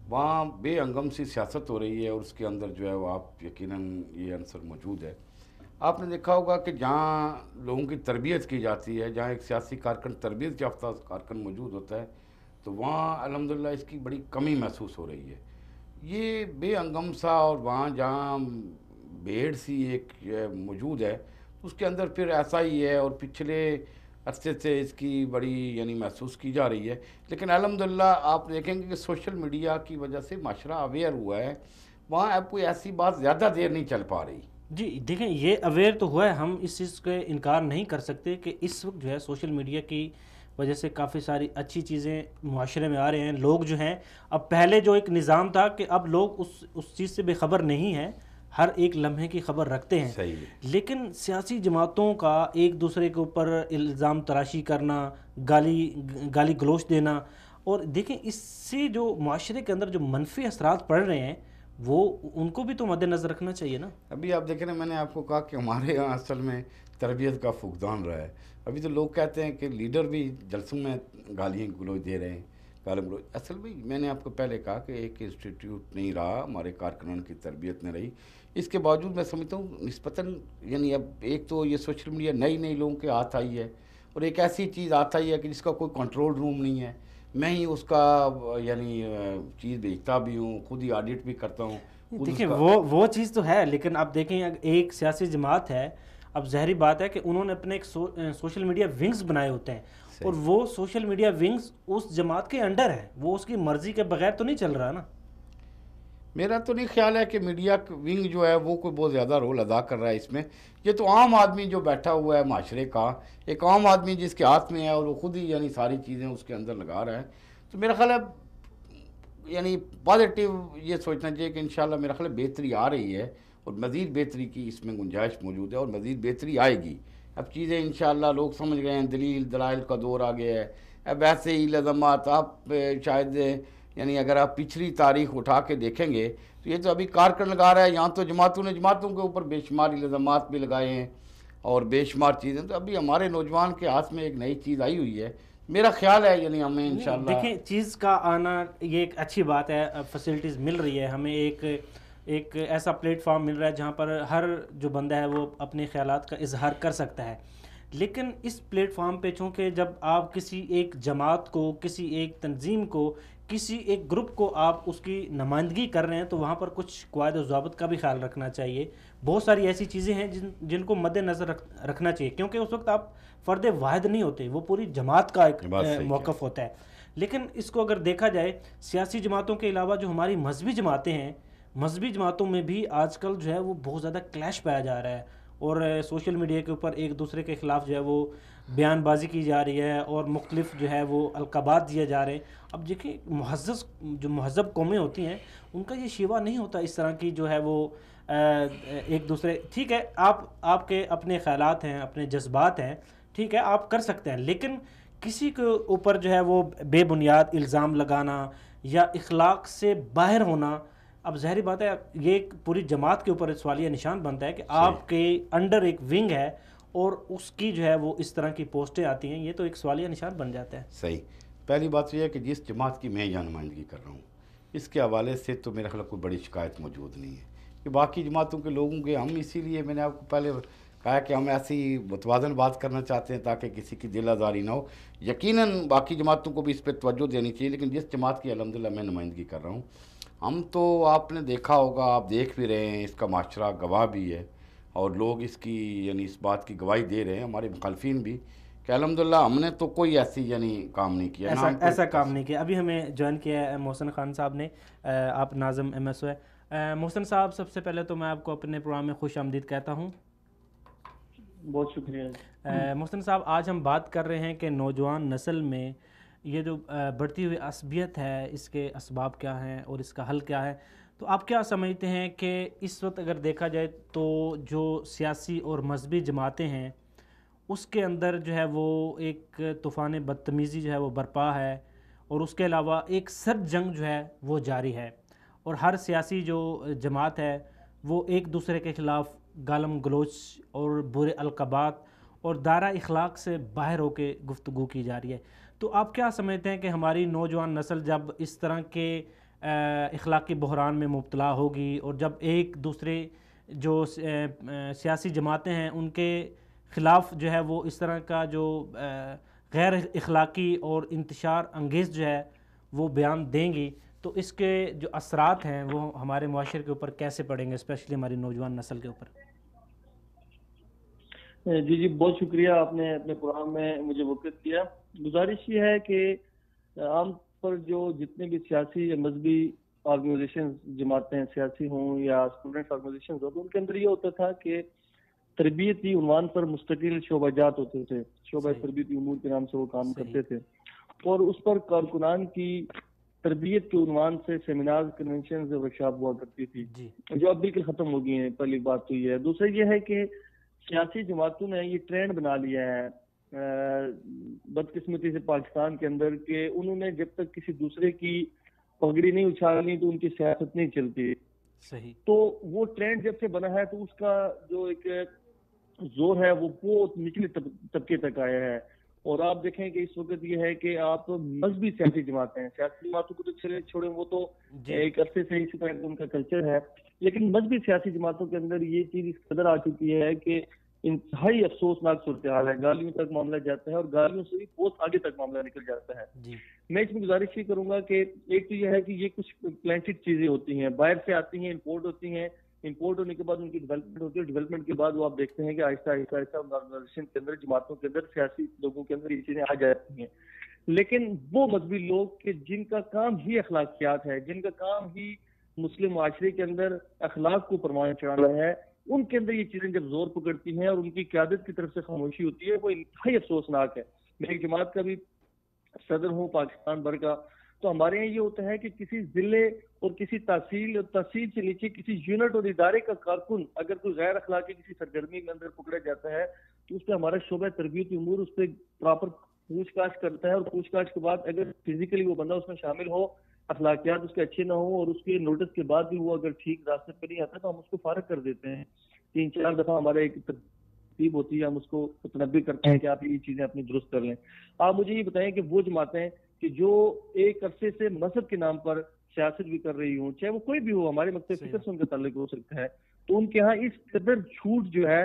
وہاں بے ہنگم سی سیاست ہو رہی ہے، اور اس کے اندر جو ہے وہ آپ یقیناً یہ عنصر موجود ہے۔ آپ نے دیکھا ہوگا کہ جہاں لوگوں کی تربیت کی جاتی ہے، جہاں ایک سیاسی کارکن تربیت یافتہ کارکن موجود ہوتا ہے، تو وہاں الحمدللہ اس کی بڑی کمی محسوس ہو رہی ہے۔ یہ بے ہنگم سا، اور وہاں جہاں بھیڑ سی ایک موجود ہے، اس کے اندر پھر ایسا ہی ہے، اور پچھلے عرصے سے اس کی بڑی محسوس کی جا رہی ہے۔ لیکن الحمدللہ آپ دیکھیں گے کہ سوشل میڈیا کی وجہ سے معاشرہ اویئر ہوا ہے، وہاں اب کوئی ایسی بات زیادہ دیر نہیں چل پا رہی۔ جی دیکھیں، یہ اویئر تو ہوا ہے، ہم اس چیز کا انکار نہیں کر سکتے کہ اس وقت جو ہے سوشل میڈیا کی وجہ سے کافی ساری اچھی چیزیں معاشرے میں آ رہے ہیں۔ لوگ جو ہیں، اب پہلے جو ایک نظام تھا کہ اب لوگ اس چیز سے بے خبر نہیں ہیں، ہر ایک لمحے کی خبر رکھتے ہیں۔ صحیح ہے۔ لیکن سیاسی جماعتوں کا ایک دوسرے کے اوپر الزام تراشی کرنا، گالی گلوچ دینا، اور دیکھیں اس سے جو معاشرے کے اندر جو منفی اثرات پڑ رہے ہیں، وہ ان کو بھی تو مد نظر رکھنا چاہیے نا۔ ابھی آپ دیکھیں نا، میں نے آپ کو کہا کہ ہمارے یہاں اصل میں تربیت کا فقدان رہا ہے۔ ابھی تو لوگ کہتے ہیں کہ لیڈر بھی جلسوں میں گالیاں گلوچ دے رہے ہیں، گالی گلوچ۔ اصل میں میں نے آپ کو پہلے کہا کہ ایک انسٹیٹیوٹ نہیں رہا، ہمارے کارکنان کی تربیت نہیں رہی۔ اس کے باوجود میں سمجھتا ہوں نسبتاً اب ایک تو یہ سوشل میڈیا نئی لوگوں کے ہاتھ آئی ہے، اور ایک ایسی چیز آتا ہی ہے کہ جس کا کوئی کنٹرول روم نہیں ہے۔ میں ہی اس کا چیز بھیجتا بھی ہوں، خود ہی آڈٹ بھی کرتا ہوں۔ دیکھیں وہ چیز تو ہے، لیکن اب دیکھیں ایک سیاسی جماعت ہے، اب ظاہری بات ہے کہ انہوں نے اپنے ایک سوشل میڈیا ونگز بنائے ہوتے ہیں، اور وہ سوشل میڈیا ونگز اس جماعت کے انڈر ہے، وہ اس کی مرضی کے بغیر تو نہیں چل رہا نا۔ میرا تو نہیں خیال ہے کہ میڈیا ونگ جو ہے وہ کوئی بہت زیادہ رول ادا کر رہا ہے اس میں۔ یہ تو عام آدمی جو بیٹھا ہوا ہے معاشرے کا، ایک عام آدمی جس کے ہاتھ میں ہے، اور وہ خود ہی ساری چیزیں اس کے اندر لگا رہا ہے۔ تو میرا خیال ہے پازیٹیو یہ سوچنا چاہیے کہ انشاءاللہ میرا خیال ہے بہتری آ رہی ہے، اور مزید بہتری کی اس میں گنجائش موجود ہے، اور مزید بہتری آئے گی۔ اب چیزیں انشاءاللہ لوگ سمجھ گئے ہیں، دلیل دلائل کا دور آ گیا ہے۔ اب ایسے ہی لازمات آپ شاید اگر آپ پچھلی تاریخ اٹھا کے دیکھیں گے تو یہ تو ابھی کارکن لگا رہا ہے، یہاں تو جماعتوں نے جماعتوں کے اوپر بے شمار الزامات بھی لگائے ہیں اور بے شمار چیزیں۔ تو ابھی ہمارے نوجوان کے ہاتھ میں ایک نئی چیز آئی ہوئی ہے، میرا خیال ہے ہمیں انشاءاللہ دیکھیں چیز کا آنا یہ ایک اچھی بات ہے، فیسلٹیز مل رہی ہے ہمیں، ایک ایسا پلیٹ فارم مل رہا ہے جہاں پر ہر جو بندہ ہے وہ اپنے خیالات کا اظہار کر سکتا ہے۔ لیکن اس پلیٹ فارم پہ چونکہ جب آپ کسی ایک جماعت کو، کسی ایک تنظیم کو، کسی ایک گروپ کو آپ اس کی نمائندگی کر رہے ہیں تو وہاں پر کچھ قواعد و ضوابط کا بھی خیال رکھنا چاہیے. بہت ساری ایسی چیزیں ہیں جن کو مد نظر رکھنا چاہیے، کیونکہ اس وقت آپ فرد واحد نہیں ہوتے، وہ پوری جماعت کا ایک موقف ہوتا ہے. لیکن اس کو اگر دیکھا جائے، سیاسی جماعتوں کے علاوہ جو ہماری مذہبی جماعتیں ہیں، مذہبی جماعتوں میں بھی آج کل جو ہے وہ بہت زیادہ کلیش پایا جا رہا ہے، اور سوشل میڈیا کے اوپر ایک دوسرے کے خلاف جو ہے وہ بیان بازی کی جا رہی ہے، اور مختلف جو ہے وہ القابات دیے جا رہے ہیں. اب دیکھیں جو مہذب قومیں ہوتی ہیں ان کا یہ شیوا نہیں ہوتا اس طرح کی جو ہے وہ ایک دوسرے، ٹھیک ہے آپ کے اپنے خیالات ہیں، اپنے جذبات ہیں، ٹھیک ہے آپ کر سکتے ہیں، لیکن کسی کے اوپر جو ہے وہ بے بنیاد الزام لگانا یا اخلاق سے باہر ہونا، اب ظاہری بات ہے یہ ایک پوری جماعت کے اوپر سوالیہ نشان بنتا ہے کہ آپ کے انڈر ایک ونگ ہے اور اس کی جو ہے وہ اس طرح کی پوسٹیں آتی ہیں، یہ تو ایک سوالیہ نشان بن جاتا ہے. صحیح. پہلی بات یہ ہے کہ جس جماعت کی میں یہاں نمائندگی کر رہا ہوں اس کے حوالے سے تو میرے خیال کوئی بڑی شکایت موجود نہیں ہے کہ باقی جماعتوں کے لوگوں کے ہم اسی لیے میں نے آپ کو پہلے کہا کہ ہم ایسی متوازن بات کرنا چاہتے ہیں تاکہ کسی کی دل آزاری نہ ہو. یقیناً باقی جماعتوں کو بھی اس پہ توجہ دینی چاہیے، لیکن جس جماعت کی الحمدللہ میں نمائندگی کر رہا ہوں، ہم تو آپ نے دیکھا ہوگا، آپ دیکھ بھی رہے ہیں، اس کا معاشرہ گواہ بھی ہے اور لوگ اس کی یعنی اس بات کی گواہی دے رہے ہیں، ہمارے مخالفین بھی، کہ الحمدللہ ہم نے تو کوئی ایسی یعنی کام نہیں کیا، ایسا کام نہیں کیا. ابھی ہمیں جوائن کیا ہے محسن خان صاحب نے، آپ ناظم ایم ایس او ہے. محسن صاحب، سب سے پہلے تو میں آپ کو اپنے پروگرام میں خوش آمدید کہتا ہوں. بہت شکریہ. محسن صاحب، آج ہم بات کر رہے ہیں کہ نوجوان نسل میں یہ جو بڑھتی ہوئی عصبیت ہے اس کے اسباب کیا ہیں اور اس کا حل کیا ہے. تو آپ کیا سمجھتے ہیں کہ اس وقت اگر دیکھا جائے تو جو سیاسی اور مذہبی جماعتیں ہیں اس کے اندر جو ہے وہ ایک طوفان بدتمیزی جو ہے وہ برپا ہے، اور اس کے علاوہ ایک سرد جنگ جو ہے وہ جاری ہے، اور ہر سیاسی جو جماعت ہے وہ ایک دوسرے کے خلاف گالم گلوچ اور برے القابات اور دائرہ اخلاق سے باہر ہو کے گفتگو کی جا رہی ہے. تو آپ کیا سمجھتے ہیں کہ ہماری نوجوان نسل جب اس طرح کے اخلاقی بحران میں مبتلا ہوگی، اور جب ایک دوسرے جو سیاسی جماعتیں ہیں ان کے خلاف جو ہے وہ اس طرح کا جو غیر اخلاقی اور انتشار انگیز جو ہے وہ بیان دیں گی، تو اس کے جو اثرات ہیں وہ ہمارے معاشرے کے اوپر کیسے پڑیں گے، اسپیشلی ہماری نوجوان نسل کے اوپر؟ جی بہت شکریہ، آپ نے اپنے پروگرام میں مجھے وقت دیا. گزارش یہ ہے کہ عام پر جو جتنے بھی سیاسی یا مذہبی آرگنائزیشن جماعتیں سیاسی ہوں یا اسٹوڈنٹ آرگنائزیشن ہوں، ان کے اندر یہ ہوتا تھا کہ تربیتی عنوان پر مستقل شعبہ جات ہوتے تھے، شعبہ تربیتی امور کے نام سے وہ کام کرتے تھے، اور اس پر کارکنان کی تربیت کے عنوان سے سیمینار، کنونشنز، ورکشاپ ہوا کرتی تھی، جو اب بالکل ختم ہو گئی ہیں. پہلی بات تو یہ ہے. دوسرا یہ ہے کہ سیاسی جماعتوں نے یہ ٹرینڈ بنا لیا ہے بدقسمتی سے پاکستان کے اندر کہ انہوں نے جب تک کسی دوسرے کی پگڑی نہیں اچھالنی تو ان کی سیاست نہیں چلتی. صحیح. تو وہ ٹرینڈ جب سے بنا ہے تو اس کا جو ایک زور ہے وہ بہت نچلے طبقے تک آیا ہے. اور آپ دیکھیں کہ اس وقت یہ ہے کہ آپ مذہبی سیاسی جماعتیں ہیں، سیاسی جماعتوں کو تو چھوڑیں، وہ تو ایک عرصے سے اسی طرح ان کا کلچر ہے، لیکن مذہبی سیاسی جماعتوں کے اندر یہ چیز اس قدر آ چکی ہے کہ انتہائی افسوسناک صورتحال ہے. گالیوں تک معاملہ جاتا ہے اور گالیوں سے بھی بہت آگے تک معاملہ نکل جاتا ہے. میں اس میں گزارش یہ کروں گا کہ ایک تو یہ ہے کہ یہ کچھ پلانٹڈ چیزیں ہوتی ہیں، باہر سے آتی ہیں، امپورٹ ہوتی ہیں، امپورٹ ہونے کے بعد ان کی ڈیولپمنٹ ہوتی ہے، ڈیولپمنٹ کے بعد وہ آپ دیکھتے ہیں کہ آہستہ آہستہ آرگنائزیشن کے اندر، جماعتوں کے اندر، سیاسی لوگوں کے اندر یہ چیزیں آ جاتی ہیں. لیکن وہ مذہبی لوگ کہ جن کا کام ہی اخلاقیات ہے، جن کا کام ہی مسلم معاشرے کے اندر اخلاق کو پروان چڑھانا ہے، ان کے اندر یہ چیزیں جب زور پکڑتی ہیں اور ان کی قیادت کی طرف سے خاموشی ہوتی ہے، وہ انتہائی افسوسناک ہے. میں ایک جماعت کا بھی صدر ہوں پاکستان بھر کا، تو ہمارے یہاں یہ ہوتا ہے کہ کسی ضلع اور کسی تحصیل سے نیچے کسی یونٹ اور ادارے کا کارکن اگر کوئی غیر اخلاقی کسی سرگرمی کے اندر پکڑا جاتا ہے تو اس پہ ہمارا شعبہ تربیتی امور اس پہ پراپر پوچھ گاچھ کرتا ہے، اور پوچھ گاچھ کے بعد اگر فزیکلی وہ بندہ اس میں شامل ہو، اخلاقیات اس کے اچھے نہ ہوں اور اس کے نوٹس کے بعد بھی وہ اگر ٹھیک راستے پہ نہیں آتا تو ہم اس کو فارغ کر دیتے ہیں. 3-4 دفعہ ہمارے ایک ترتیب ہوتی ہے، ہم اس کو متنبع کرتے ہیں کہ آپ یہ چیزیں اپنی درست کر لیں. آپ مجھے یہ بتائیں کہ وہ جماعتیں کہ جو ایک عرصے سے مذہب کے نام پر سیاست بھی کر رہی ہوں، چاہے وہ کوئی بھی ہو، ہمارے مکتب فکر سے ان کا تعلق ہو سکتا ہے، تو ان کے ہاں اس قدر جھوٹ جو ہے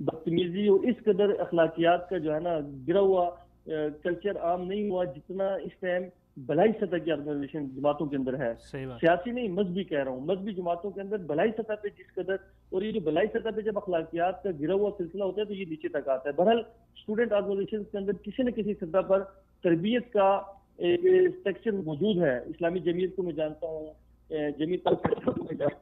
بدتمیزی اور اس قدر اخلاقیات کا جو ہے نا گرا ہوا کلچر عام نہیں ہوا جتنا اس ٹائم بھلائی سطح کی آرگنائزیشن جماعتوں کے اندر ہے. سیاسی نہیں، مذہبی کہہ رہا ہوں، مذہبی جماعتوں کے اندر بھلائی سطح پہ جس قدر، اور یہ جو بھلائی سطح پہ جب اخلاقیات کا گرا ہوا سلسلہ ہوتا ہے تو یہ نیچے تک آتا ہے. بہرحال اسٹوڈنٹ آرگنائزیشن کے اندر کسی نہ کسی سطح پر تربیت کا ایک سیکشن موجود ہے. اسلامی جمعیت کو میں جانتا ہوں، جمعیت کو میں جانتا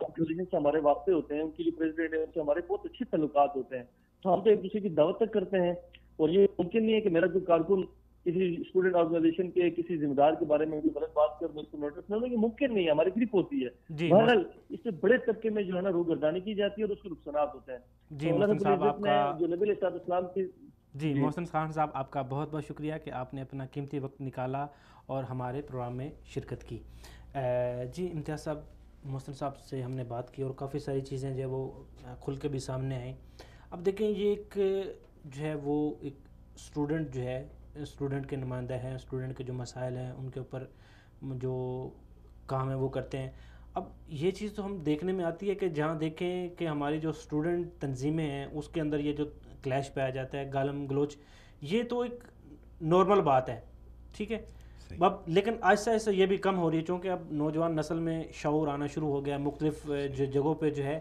ہوں، سے ہمارے واسطے ہوتے ہیں، ان کی جو پریزیڈنٹ ہے ان سے ہمارے بہت اچھے تعلقات ہوتے ہیں. تو ہم تو ایک دوسرے کی دعوت تک کرتے ہیں، اور یہ ممکن نہیں ہے کہ میرا کوئی کارکن کسی اسٹوڈنٹ آرگنائزیشن کے کسی ذمہ دار کے بارے میں غلط بات کر میں اس کو نوٹس نہ لوں. یہ ممکن نہیں ہے، ہماری گرپ ہوتی ہے. بہرحال اس سے بڑے طبقے میں جو ہے نا روگردانی کی جاتی ہے اور اس کے نقصانات ہوتے ہیں. جی محسن صاحب آپ کا جو نبی علیہ السلام کی جی محسن خان صاحب آپ کا بہت بہت شکریہ کہ آپ نے اپنا قیمتی وقت نکالا اور ہمارے پروگرام میں شرکت کی. جی امتیاز صاحب، محسن صاحب سے ہم نے بات کی اور کافی ساری چیزیں جو ہے وہ کھل کے بھی سامنے آئیں. اب دیکھیں یہ ایک جو ہے وہ ایک اسٹوڈنٹ جو ہے، اسٹوڈنٹ کے نمائندہ ہیں، اسٹوڈنٹ کے جو مسائل ہیں ان کے اوپر جو کام ہے وہ کرتے ہیں. اب یہ چیز تو ہم دیکھنے میں آتی ہے کہ جہاں دیکھیں کہ ہماری جو اسٹوڈنٹ تنظیمیں ہیں اس کے اندر یہ جو کلیش پایا جاتا ہے، گالم گلوچ، یہ تو ایک نارمل بات ہے، ٹھیک ہے. اب لیکن آہستہ آہستہ یہ بھی کم ہو رہی ہے چونکہ اب نوجوان نسل میں شعور آنا شروع ہو گیا. مختلف جگہوں پہ جو ہے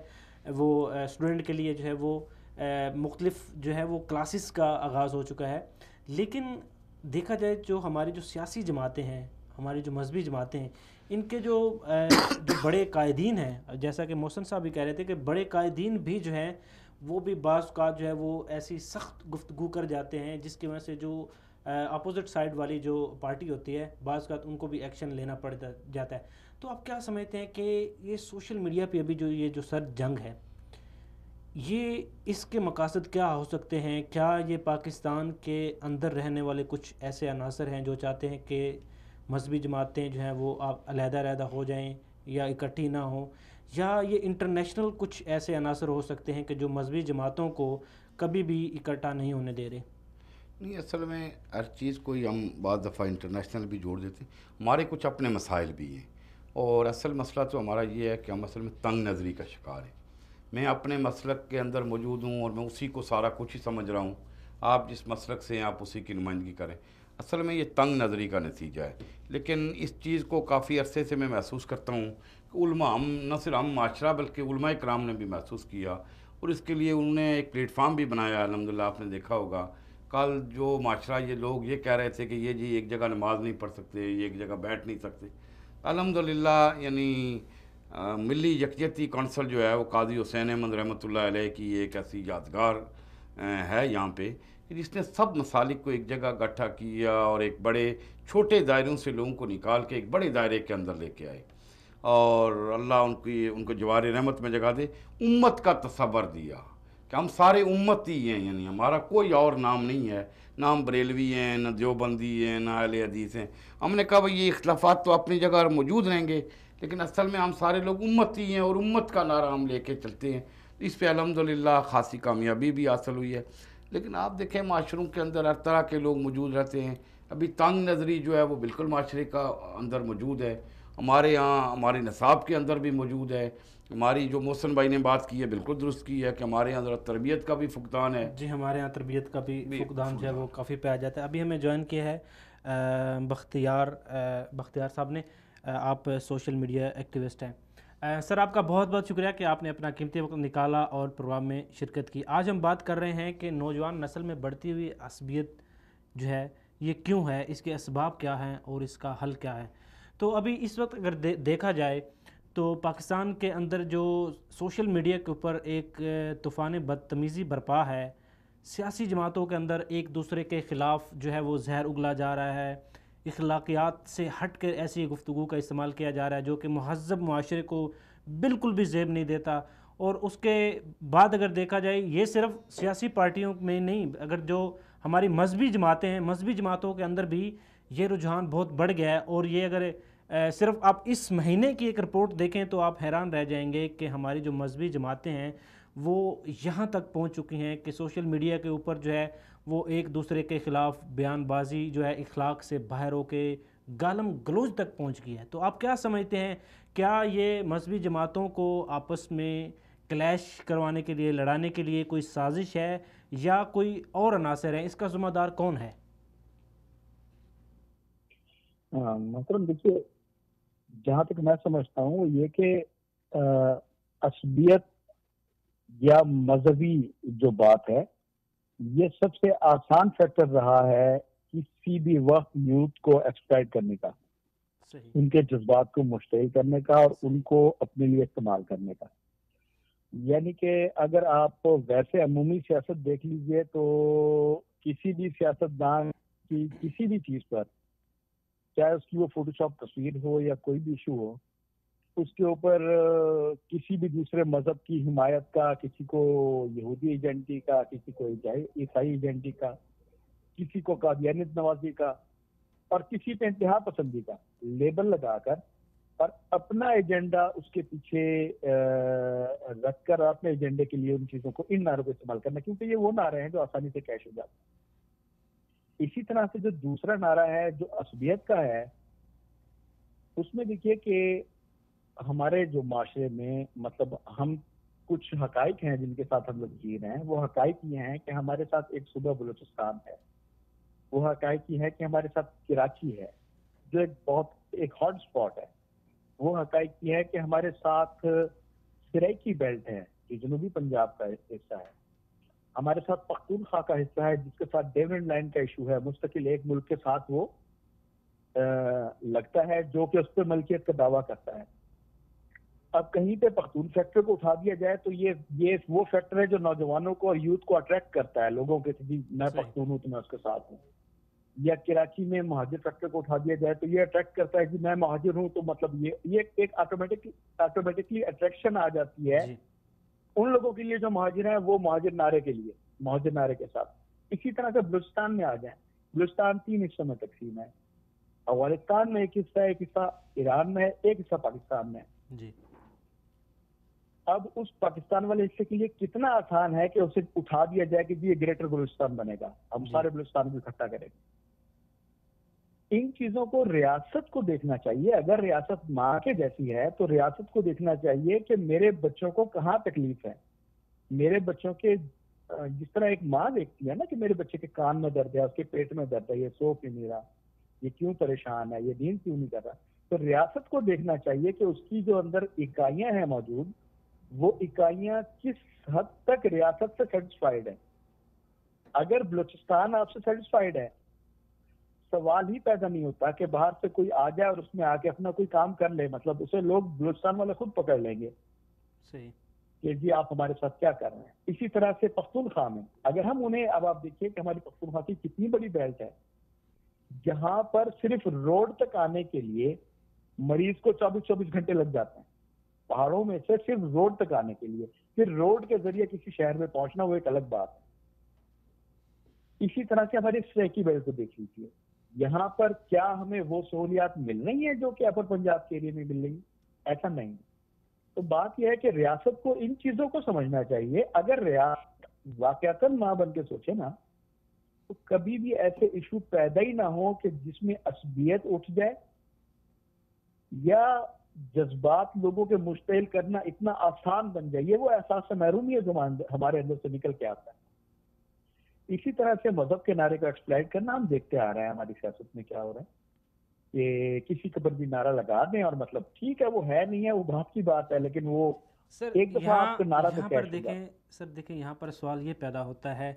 وہ اسٹوڈنٹ کے لیے جو ہے وہ مختلف جو ہے وہ کلاسز کا آغاز ہو چکا ہے. لیکن دیکھا جائے جو ہماری جو سیاسی جماعتیں ہیں، ہماری جو مذہبی جماعتیں ہیں، ان کے جو بڑے قائدین ہیں، جیسا کہ محسن صاحب بھی کہہ رہے تھے کہ بڑے قائدین بھی جو ہیں وہ بھی بعض اوقات جو ہے وہ ایسی سخت گفتگو کر جاتے ہیں جس کی وجہ سے جو اپوزٹ سائڈ والی جو پارٹی ہوتی ہے بعض اوقات ان کو بھی ایکشن لینا پڑ جاتا ہے. تو آپ کیا سمجھتے ہیں کہ یہ سوشل میڈیا پہ ابھی جو یہ جو سرد جنگ ہے، یہ اس کے مقاصد کیا ہو سکتے ہیں؟ کیا یہ پاکستان کے اندر رہنے والے کچھ ایسے عناصر ہیں جو چاہتے ہیں کہ مذہبی جماعتیں جو ہیں وہ علیحدہ علیحدہ ہو جائیں یا اکٹھی نہ ہوں، یا یہ انٹرنیشنل کچھ ایسے عناصر ہو سکتے ہیں کہ جو مذہبی جماعتوں کو کبھی بھی اکٹھا نہیں ہونے دے رہے؟ نہیں، اصل میں ہر چیز کو ہی ہم بعض دفعہ انٹرنیشنل بھی جوڑ دیتے ہیں. ہمارے کچھ اپنے مسائل بھی ہیں، اور اصل مسئلہ تو ہمارا یہ ہے کہ ہم اصل میں تنگ نظری کا شکار ہیں. میں اپنے مسلک کے اندر موجود ہوں اور میں اسی کو سارا کچھ ہی سمجھ رہا ہوں. آپ جس مسلک سے ہیں آپ اسی کی نمائندگی کریں. اصل میں یہ تنگ نظری کا نتیجہ ہے. لیکن اس چیز کو کافی عرصے سے میں محسوس کرتا ہوں کہ علماء، ہم نہ صرف ہم معاشرہ بلکہ علماء کرام نے بھی محسوس کیا، اور اس کے لیے انہوں نے ایک پلیٹ فارم بھی بنایا. الحمدللہ آپ نے دیکھا ہوگا کل جو معاشرہ یہ لوگ یہ کہہ رہے تھے کہ یہ جی ایک جگہ نماز نہیں پڑھ سکتے، یہ ایک جگہ بیٹھ نہیں سکتے. الحمدللہ یعنی ملی یکجہتی کونسل جو ہے وہ قاضی حسین احمد رحمۃ اللہ علیہ کی ایک ایسی یادگار ہے یہاں پہ کہ جس نے سب مسالک کو ایک جگہ اکٹھا کیا اور ایک بڑے چھوٹے دائروں سے لوگوں کو نکال کے ایک بڑے دائرے کے اندر لے کے آئے. اور اللہ ان کو جوار رحمت میں جگہ دے. امت کا تصور دیا کہ ہم سارے امت ہی ہیں، یعنی ہمارا کوئی اور نام نہیں ہے، نہ ہم بریلوی ہیں، نہ دیوبندی ہیں، نہ اہل حدیث ہیں. ہم نے کہا بھائی یہ اختلافات تو اپنی جگہ موجود رہیں گے لیکن اصل میں ہم سارے لوگ امت ہی ہیں اور امت کا نعرہ ہم لے کے چلتے ہیں. اس پہ الحمدللہ خاصی کامیابی بھی حاصل ہوئی ہے. لیکن آپ دیکھیں معاشروں کے اندر ہر طرح کے لوگ موجود رہتے ہیں. ابھی تنگ نظری جو ہے وہ بالکل معاشرے کا اندر موجود ہے. ہمارے ہاں ہمارے نصاب کے اندر بھی موجود ہے. ہماری جو محسن بھائی نے بات کی ہے بالکل درست کی ہے کہ ہمارے یہاں تربیت کا بھی فقدان ہے. جی ہمارے یہاں تربیت کا بھی فقدان جو ہے وہ کافی پایا جاتا ہے. ابھی ہمیں جوائن کیا ہے بختیار صاحب نے. آپ سوشل میڈیا ایکٹیوسٹ ہیں. سر آپ کا بہت بہت شکریہ کہ آپ نے اپنا قیمتی وقت نکالا اور پروگرام میں شرکت کی. آج ہم بات کر رہے ہیں کہ نوجوان نسل میں بڑھتی ہوئی عصبیت جو ہے یہ کیوں ہے، اس کے اسباب کیا ہیں اور اس کا حل کیا ہے. تو ابھی اس وقت اگر دیکھا جائے تو پاکستان کے اندر جو سوشل میڈیا کے اوپر ایک طوفان بدتمیزی برپا ہے. سیاسی جماعتوں کے اندر ایک دوسرے کے خلاف جو ہے وہ زہر اگلا جا رہا ہے. اخلاقیات سے ہٹ کر ایسی گفتگو کا استعمال کیا جا رہا ہے جو کہ مہذب معاشرے کو بالکل بھی زیب نہیں دیتا. اور اس کے بعد اگر دیکھا جائے یہ صرف سیاسی پارٹیوں میں نہیں، اگر جو ہماری مذہبی جماعتیں ہیں، مذہبی جماعتوں کے اندر بھی یہ رجحان بہت بڑھ گیا ہے. اور یہ اگر صرف آپ اس مہینے کی ایک رپورٹ دیکھیں تو آپ حیران رہ جائیں گے کہ ہماری جو مذہبی جماعتیں ہیں وہ یہاں تک پہنچ چکی ہیں کہ سوشل میڈیا کے اوپر جو ہے وہ ایک دوسرے کے خلاف بیان بازی جو ہے اخلاق سے باہر ہو کے گالم گلوچ تک پہنچ گئی ہے. تو آپ کیا سمجھتے ہیں، کیا یہ مذہبی جماعتوں کو آپس میں کلیش کروانے کے لیے، لڑانے کے لیے کوئی سازش ہے یا کوئی اور عناصر ہے؟ اس کا ذمہ دار کون ہے؟ مثلاً دیکھیے، جہاں تک میں سمجھتا ہوں یہ کہ عصبیت یا مذہبی جو بات ہے، یہ سب سے آسان فیکٹر رہا ہے کسی بھی وقت یوتھ کو ایکسپلائٹ کرنے کا، ان کے جذبات کو مشتعل کرنے کا اور ان کو اپنے لیے استعمال کرنے کا۔ یعنی کہ اگر آپ ویسے عمومی سیاست دیکھ لیجئے تو کسی بھی سیاستدان کی کسی بھی چیز پر، چاہے اس کی وہ فوٹو شاپ تصویر ہو یا کوئی بھی ایشو ہو، اس کے اوپر کسی بھی دوسرے مذہب کی حمایت کا، کسی کو یہودی ایجنٹی کا، کسی کو عیسائی ایجنٹی کا، کسی کو قادیانیت نوازی کا اور کسی پہ انتہا پسندی کا لیبل لگا کر اور اپنا ایجنڈا اس کے پیچھے رکھ کر اپنے ایجنڈے کے لیے ان چیزوں کو، ان نعروں کو استعمال کرنا، کیونکہ یہ وہ نعرے ہیں جو آسانی سے کیش ہو جاتے ہیں۔ اسی طرح سے جو دوسرا نعرہ ہے جو عصبیت کا ہے، اس میں دیکھیے کہ ہمارے جو معاشرے میں مطلب ہم کچھ حقائق ہیں جن کے ساتھ ہم لوگ جی رہے ہیں۔ وہ حقائق یہ ہیں کہ ہمارے ساتھ ایک صوبہ بلوچستان ہے، وہ حقائق یہ ہے کہ ہمارے ساتھ کراچی ہے جو ایک ہاٹ اسپاٹ ہے، وہ حقائق یہ ہے کہ ہمارے ساتھ سرائکی بیلٹ ہے جو جنوبی پنجاب کا حصہ ہے، ہمارے ساتھ پختونخوا کا حصہ ہے جس کے ساتھ ڈیوینڈ لائن کا ایشو ہے، مستقل ایک ملک کے ساتھ وہ لگتا ہے جو کہ اس پہ ملکیت کا دعویٰ کرتا ہے۔ اب کہیں پہ پختون فیکٹر کو اٹھا دیا جائے تو یہ وہ فیکٹر ہے جو نوجوانوں کو اور یوتھ کو اٹریکٹ کرتا ہے لوگوں کے، جی میں پختون ہوں تو میں اس کے ساتھ ہوں۔ یا کراچی میں مہاجر فیکٹر کو اٹھا دیا جائے تو یہ اٹریکٹ کرتا ہے کہ میں مہاجر ہوں، تو مطلب یہ ایک آٹومیٹکلی اٹریکشن آ جاتی ہے ان لوگوں کے لیے جو مہاجر ہیں، وہ مہاجر نعرے کے لیے، مہاجر نعرے کے ساتھ۔ اسی طرح سے بلوچستان میں آ جائیں، بلوچستان 3 حصوں میں تقسیم ہے، افغانستان میں ایک حصہ ایران میں ہے، ایک حصہ پاکستان میں ہے۔ اب اس پاکستان والے حصے کے لیے کتنا آسان ہے کہ اسے اٹھا دیا جائے کہ یہ گریٹر بلوچستان بنے گا، ہم سارے بلوچستان کو اکٹھا کریں گے۔ ان چیزوں کو ریاست کو دیکھنا چاہیے۔ اگر ریاست ماں کے جیسی ہے تو ریاست کو دیکھنا چاہیے کہ میرے بچوں کو کہاں تکلیف ہے، میرے بچوں کے، جس طرح ایک ماں دیکھتی ہے نا کہ میرے بچے کے کان میں درد ہے، اس کے پیٹ میں درد ہے، یہ سو کیوں نہیں رہا، یہ کیوں پریشان ہے، یہ نیند کیوں نہیں کر رہا، تو ریاست کو دیکھنا چاہیے کہ اس کی جو اندر اکائیاں ہیں موجود، وہ اکائیاں کس حد تک ریاست سے سیٹسفائیڈ ہیں۔ اگر بلوچستان آپ سے سیٹسفائیڈ ہے، سوال ہی پیدا نہیں ہوتا کہ باہر سے کوئی آ جائے اور اس میں آ کے اپنا کوئی کام کر لے، مطلب اسے لوگ بلوچستان والے خود پکڑ لیں گے کہ جی آپ ہمارے ساتھ کیا کر رہے ہیں۔ اسی طرح سے پختونخوا میں اگر ہم انہیں، اب آپ دیکھیے کہ ہماری پختونخوا کی کتنی بڑی بیلٹ ہے، جہاں پر صرف روڈ تک آنے کے لیے مریض کو 24 گھنٹے لگ جاتے ہیں، پہاڑوں میں سے صرف روڈ تک آنے کے لیے، پھر روڈ کے ذریعے کسی شہر میں پہنچنا وہ ایک الگ بات ہے۔ اسی طرح سے ہماری سرائکی بیلٹ کو دیکھ لیجیے، یہاں پر کیا ہمیں وہ سہولیات مل رہی ہیں جو کہ اپر پنجاب کے ایریا میں مل رہی ہیں؟ ایسا نہیں۔ تو بات یہ ہے کہ ریاست کو ان چیزوں کو سمجھنا چاہیے۔ اگر ریاست واقعتاً ماں بن کے سوچے نا تو کبھی بھی ایسے ایشو پیدا ہی نہ ہو کہ جس میں عصبیت اٹھ جائے یا جذبات لوگوں کے مشتعل کرنا اتنا آسان بن جائے۔ یہ وہ احساس محرومی ہے جو ہمارے اندر سے نکل کے آتا ہے۔ اسی طرح سے مذہب کے نعرے کو ایکسپلائٹ کرنا ہم دیکھتے آ رہے ہیں ہماری سیاست میں کیا ہو رہا ہے کہ کسی کے پر بھی نعرہ لگا دیں اور مطلب ٹھیک ہے وہ ہے نہیں ہے، وہ بات کی بات ہے، لیکن وہ ایک دفعہ آپ کو نعرہ تو کیش ہو جاتا ہے۔ سر دیکھیں، یہاں پر سوال یہ پیدا ہوتا ہے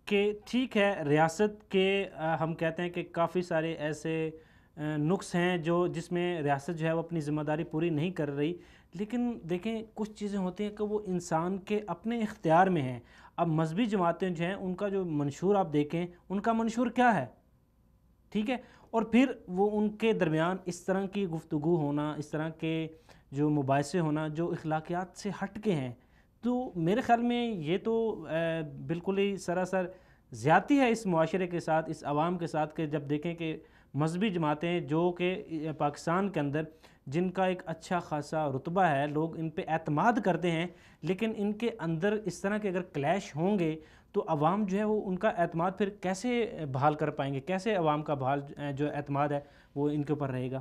کہ ٹھیک ہے ریاست کے ہم کہتے ہیں کہ کافی سارے ایسے نقص ہیں جس میں ریاست جو ہے وہ اپنی ذمہ داری پوری نہیں کر رہی، لیکن دیکھیں کچھ چیزیں ہوتی ہیں کہ وہ انسان کے اپنے اختیار میں ہیں۔ اب مذہبی جماعتیں جو ہیں ان کا جو منشور آپ دیکھیں، ان کا منشور کیا ہے، ٹھیک ہے، اور پھر وہ ان کے درمیان اس طرح کی گفتگو ہونا، اس طرح کے جو مباحثے ہونا جو اخلاقیات سے ہٹ کے ہیں، تو میرے خیال میں یہ تو بالکل ہی سراسر زیادتی ہے اس معاشرے کے ساتھ، اس عوام کے ساتھ، کہ جب دیکھیں کہ مذہبی جماعتیں جو کہ پاکستان کے اندر جن کا ایک اچھا خاصا رتبہ ہے، لوگ ان پہ اعتماد کرتے ہیں، لیکن ان کے اندر اس طرح کے اگر کلیش ہوں گے تو عوام جو ہے وہ ان کا اعتماد پھر کیسے بحال کر پائیں گے؟ کیسے عوام کا بحال جو اعتماد ہے وہ ان کے اوپر رہے گا؟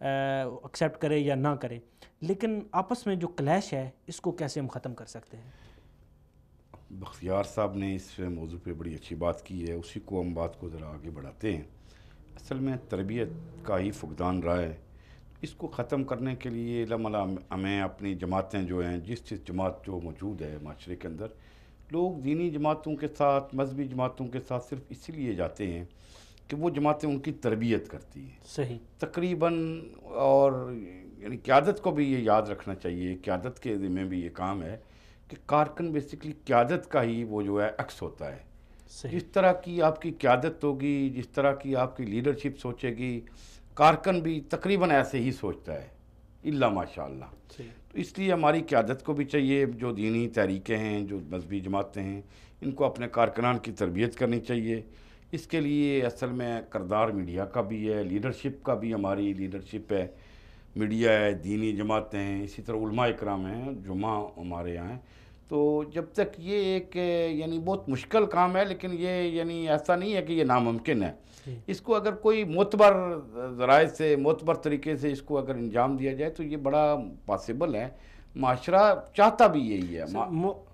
ایکسیپٹ کرے یا نہ کرے، لیکن آپس میں جو کلیش ہے اس کو کیسے ہم ختم کر سکتے ہیں؟ بختیار صاحب نے اس موضوع پہ بڑی اچھی بات کی ہے، اسی کو ہم بات کو ذرا آگے بڑھاتے ہیں۔ اصل میں تربیت کا ہی فقدان رہا ہے، اس کو ختم کرنے کے لیے ہمیں اپنی جماعتیں جو ہیں، جس جماعت جو موجود ہے معاشرے کے اندر، لوگ دینی جماعتوں کے ساتھ، مذہبی جماعتوں کے ساتھ صرف اسی لیے جاتے ہیں کہ وہ جماعتیں ان کی تربیت کرتی ہیں صحیح تقریباً، اور یعنی قیادت کو بھی یہ یاد رکھنا چاہیے، قیادت کے ذمہ بھی یہ کام ہے کہ کارکن بیسیکلی قیادت کا ہی وہ جو ہے عکس ہوتا ہے۔ صحیح جس طرح کی آپ کی قیادت ہوگی، جس طرح کی آپ کی لیڈرشپ سوچے گی، کارکن بھی تقریباً ایسے ہی سوچتا ہے، الا ماشاء اللہ۔ صحیح تو اس لیے ہماری قیادت کو بھی چاہیے، جو دینی تحریکیں ہیں، جو مذہبی جماعتیں ہیں، ان کو اپنے کارکنان کی تربیت کرنی چاہیے۔ اس کے لیے اصل میں کردار میڈیا کا بھی ہے، لیڈرشپ کا بھی ہماری لیڈرشپ ہے، میڈیا ہے، دینی جماعتیں ہیں، اسی طرح علماء اکرام ہیں، جمعہ ہمارے یہاں ہیں۔ تو جب تک یہ ایک یعنی بہت مشکل کام ہے، لیکن یہ یعنی ایسا نہیں ہے کہ یہ ناممکن ہے۔ اس کو اگر کوئی معتبر ذرائع سے، معتبر طریقے سے اس کو اگر انجام دیا جائے تو یہ بڑا پاسبل ہے، معاشرہ چاہتا بھی یہی ہے۔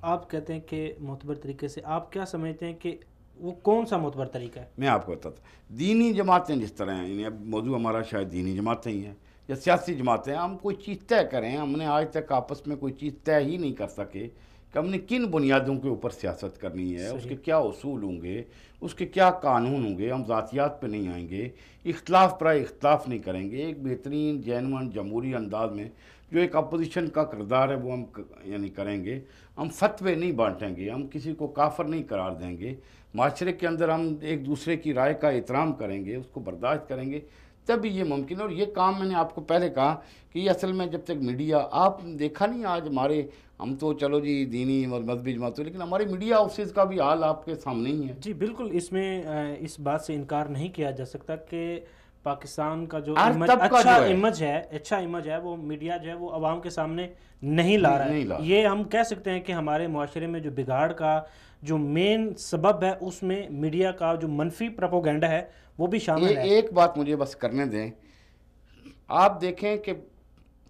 آپ کہتے ہیں کہ معتبر طریقے سے، آپ کیا سمجھتے ہیں کہ وہ کون سا معتبر طریقہ ہے؟ میں آپ کو بتاتا ہوں، دینی جماعتیں جس طرح ہیں، یعنی اب موضوع ہمارا شاید دینی جماعتیں ہی ہیں یا سیاسی جماعتیں ہیں، ہم کوئی چیز طے کریں، ہم نے آج تک آپس میں کوئی چیز طے ہی نہیں کر سکے کہ ہم نے کن بنیادوں کے اوپر سیاست کرنی ہے، اس کے کیا اصول ہوں گے، اس کے کیا قانون ہوں گے۔ ہم ذاتیات پہ نہیں آئیں گے، اختلاف پر اختلاف نہیں کریں گے، ایک بہترین جینون جمہوری انداز میں جو ایک اپوزیشن کا کردار ہے وہ ہم یعنی کریں گے۔ ہم فتوے نہیں بانٹیں گے، ہم کسی کو کافر نہیں قرار دیں گے، معاشرے کے اندر ہم ایک دوسرے کی رائے کا احترام کریں گے، اس کو برداشت کریں گے، تب یہ ممکن ہے۔ اور یہ کام میں نے آپ کو پہلے کہا کہ یہ اصل میں جب تک میڈیا، آپ دیکھا نہیں آج ہمارے، ہم تو چلو جی دینی اور مذہبی جماعتوں، لیکن ہمارے میڈیا آفسز کا بھی حال آپ کے سامنے ہی ہے۔ جی بالکل، اس میں اس بات سے انکار نہیں کیا جا سکتا کہ پاکستان کا جو اچھا امیج ہے وہ میڈیا جو ہے وہ عوام کے سامنے نہیں لا رہا ہے۔ یہ ہم کہہ سکتے ہیں کہ ہمارے معاشرے میں جو بگاڑ کا جو مین سبب ہے اس میں میڈیا کا جو منفی پروپیگنڈا ہے وہ بھی شامل ہے۔ ایک بات مجھے بس کرنے دیں، آپ دیکھیں کہ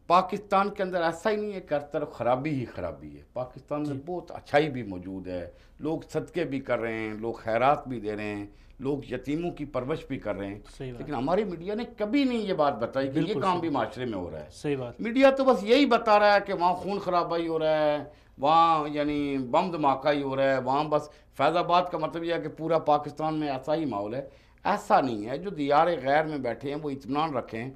پاکستان کے اندر ایسا ہی نہیں ہے کہ ہر طرف خرابی ہی خرابی ہے، پاکستان میں بہت اچھائی بھی موجود ہے، لوگ صدقے بھی کر رہے ہیں، لوگ خیرات بھی دے رہے ہیں، لوگ یتیموں کی پرورش بھی کر رہے ہیں، لیکن ہماری میڈیا نے کبھی نہیں یہ بات بتائی کہ یہ کام بھی معاشرے میں ہو رہا ہے۔ صحیح بات، میڈیا تو بس یہی بتا رہا ہے کہ وہاں خون خرابائی ہو رہا ہے، وہاں یعنی بم دھماکہ ہی ہو رہا ہے، وہاں بس فیض آباد کا مطلب یہ ہے کہ پورا پاکستان میں ایسا ہی ماحول ہے۔ ایسا نہیں ہے، جو دیار غیر میں بیٹھے ہیں وہ اطمینان رکھیں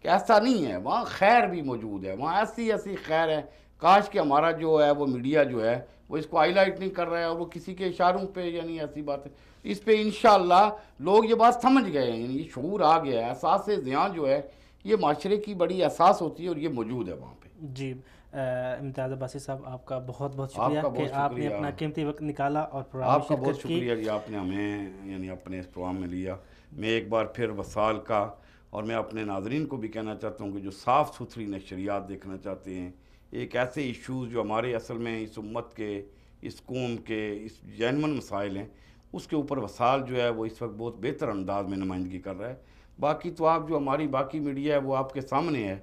کہ ایسا نہیں ہے، وہاں خیر بھی موجود ہے، وہاں ایسی خیر ہے۔ کاش کہ ہمارا جو ہے وہ میڈیا جو ہے وہ اس کو ہائی لائٹ نہیں کر رہا ہے، اور وہ کسی کے اشاروں پہ یعنی ایسی بات ہے۔ اس پہ انشاءاللہ لوگ یہ بات سمجھ گئے ہیں، یعنی یہ شعور آ گیا ہے، احساس ذہان جو ہے یہ معاشرے کی بڑی احساس ہوتی ہے اور یہ موجود ہے وہاں پہ۔ جی امتیاز عباسی صاحب، آپ کا بہت بہت شکریہ کہ آپ نے اپنا قیمتی وقت نکالا اور پروگرام میں آپ کا شرکت بہت کی۔ شکریہ کہ آپ نے ہمیں یعنی اپنے اس پروگرام میں لیا۔ میں ایک بار پھر وصال کا، اور میں اپنے ناظرین کو بھی کہنا چاہتا ہوں کہ جو صاف ستھری نشریات دیکھنا چاہتے ہیں، ایک ایسے ایشوز جو ہمارے اصل میں اس امت کے، اس قوم کے، اس جینون مسائل ہیں، اس کے اوپر وصال جو ہے وہ اس وقت بہت بہتر انداز میں نمائندگی کر رہا ہے۔ باقی تو آپ جو ہماری باقی میڈیا ہے وہ آپ کے سامنے ہے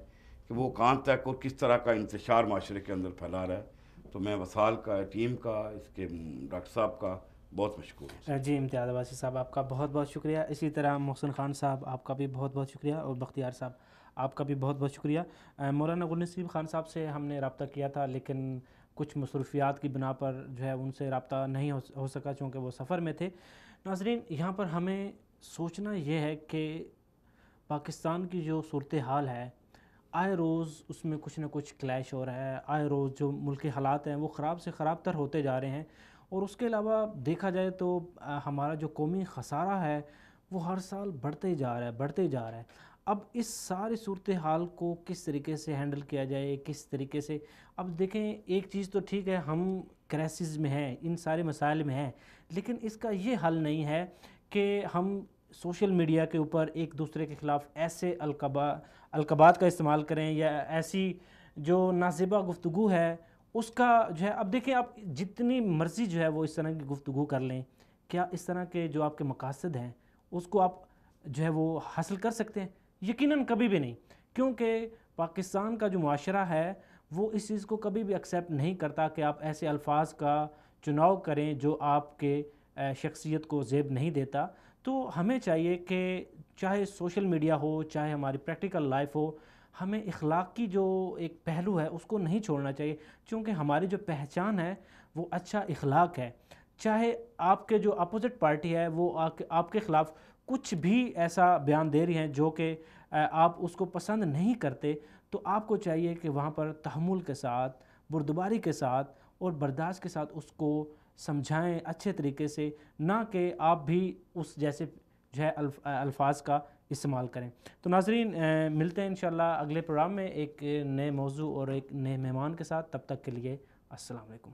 کہ وہ کہاں تک اور کس طرح کا انتشار معاشرے کے اندر پھیلا رہا ہے۔ تو میں وصال کا، ٹیم کا، اس کے ڈاکٹر صاحب کا بہت مشکور ہوں۔ جی امتیاز عباسی صاحب، آپ کا بہت بہت شکریہ۔ اسی طرح محسن خان صاحب، آپ کا بھی بہت بہت شکریہ، اور بختیار صاحب آپ کا بھی بہت بہت شکریہ۔ مولانا گل نصیب خان صاحب سے ہم نے رابطہ کیا تھا، لیکن کچھ مصروفیات کی بنا پر جو ہے ان سے رابطہ نہیں ہو سکا، چونکہ وہ سفر میں تھے۔ ناظرین، یہاں پر ہمیں سوچنا یہ ہے کہ پاکستان کی جو صورتحال ہے، آئے روز اس میں کچھ نہ کچھ کلیش ہو رہا ہے، آئے روز جو ملکی حالات ہیں وہ خراب سے خراب تر ہوتے جا رہے ہیں، اور اس کے علاوہ دیکھا جائے تو ہمارا جو قومی خسارہ ہے وہ ہر سال بڑھتے جا رہا ہے۔ اب اس ساری صورتحال کو کس طریقے سے ہینڈل کیا جائے، کس طریقے سے، اب دیکھیں ایک چیز تو ٹھیک ہے، ہم کرائسس میں ہیں، ان سارے مسائل میں ہیں، لیکن اس کا یہ حل نہیں ہے کہ ہم سوشل میڈیا کے اوپر ایک دوسرے کے خلاف ایسے القابات کا استعمال کریں، یا ایسی جو نازیبہ گفتگو ہے اس کا جو ہے، اب دیکھیں آپ جتنی مرضی جو ہے وہ اس طرح کی گفتگو کر لیں، کیا اس طرح کے جو آپ کے مقاصد ہیں اس کو آپ جو ہے وہ حاصل کر سکتے ہیں؟ یقیناً کبھی بھی نہیں، کیونکہ پاکستان کا جو معاشرہ ہے وہ اس چیز کو کبھی بھی ایکسیپٹ نہیں کرتا کہ آپ ایسے الفاظ کا چناؤ کریں جو آپ کے شخصیت کو زیب نہیں دیتا. تو ہمیں چاہیے کہ چاہے سوشل میڈیا ہو چاہے ہماری پریکٹیکل لائف ہو, ہمیں اخلاق کی جو ایک پہلو ہے اس کو نہیں چھوڑنا چاہیے, چونکہ ہماری جو پہچان ہے وہ اچھا اخلاق ہے. چاہے آپ کے جو اپوزٹ پارٹی ہے وہ آپ کے خلاف کچھ بھی ایسا بیان دے رہی ہیں جو کہ آپ اس کو پسند نہیں کرتے, تو آپ کو چاہیے کہ وہاں پر تحمل کے ساتھ, بردباری کے ساتھ اور برداشت کے ساتھ اس کو سمجھائیں اچھے طریقے سے, نہ کہ آپ بھی اس جیسے جو ہے الفاظ کا استعمال کریں. تو ناظرین ملتے ہیں انشاءاللہ اگلے پروگرام میں ایک نئے موضوع اور ایک نئے مہمان کے ساتھ. تب تک کے لیے السلام علیکم.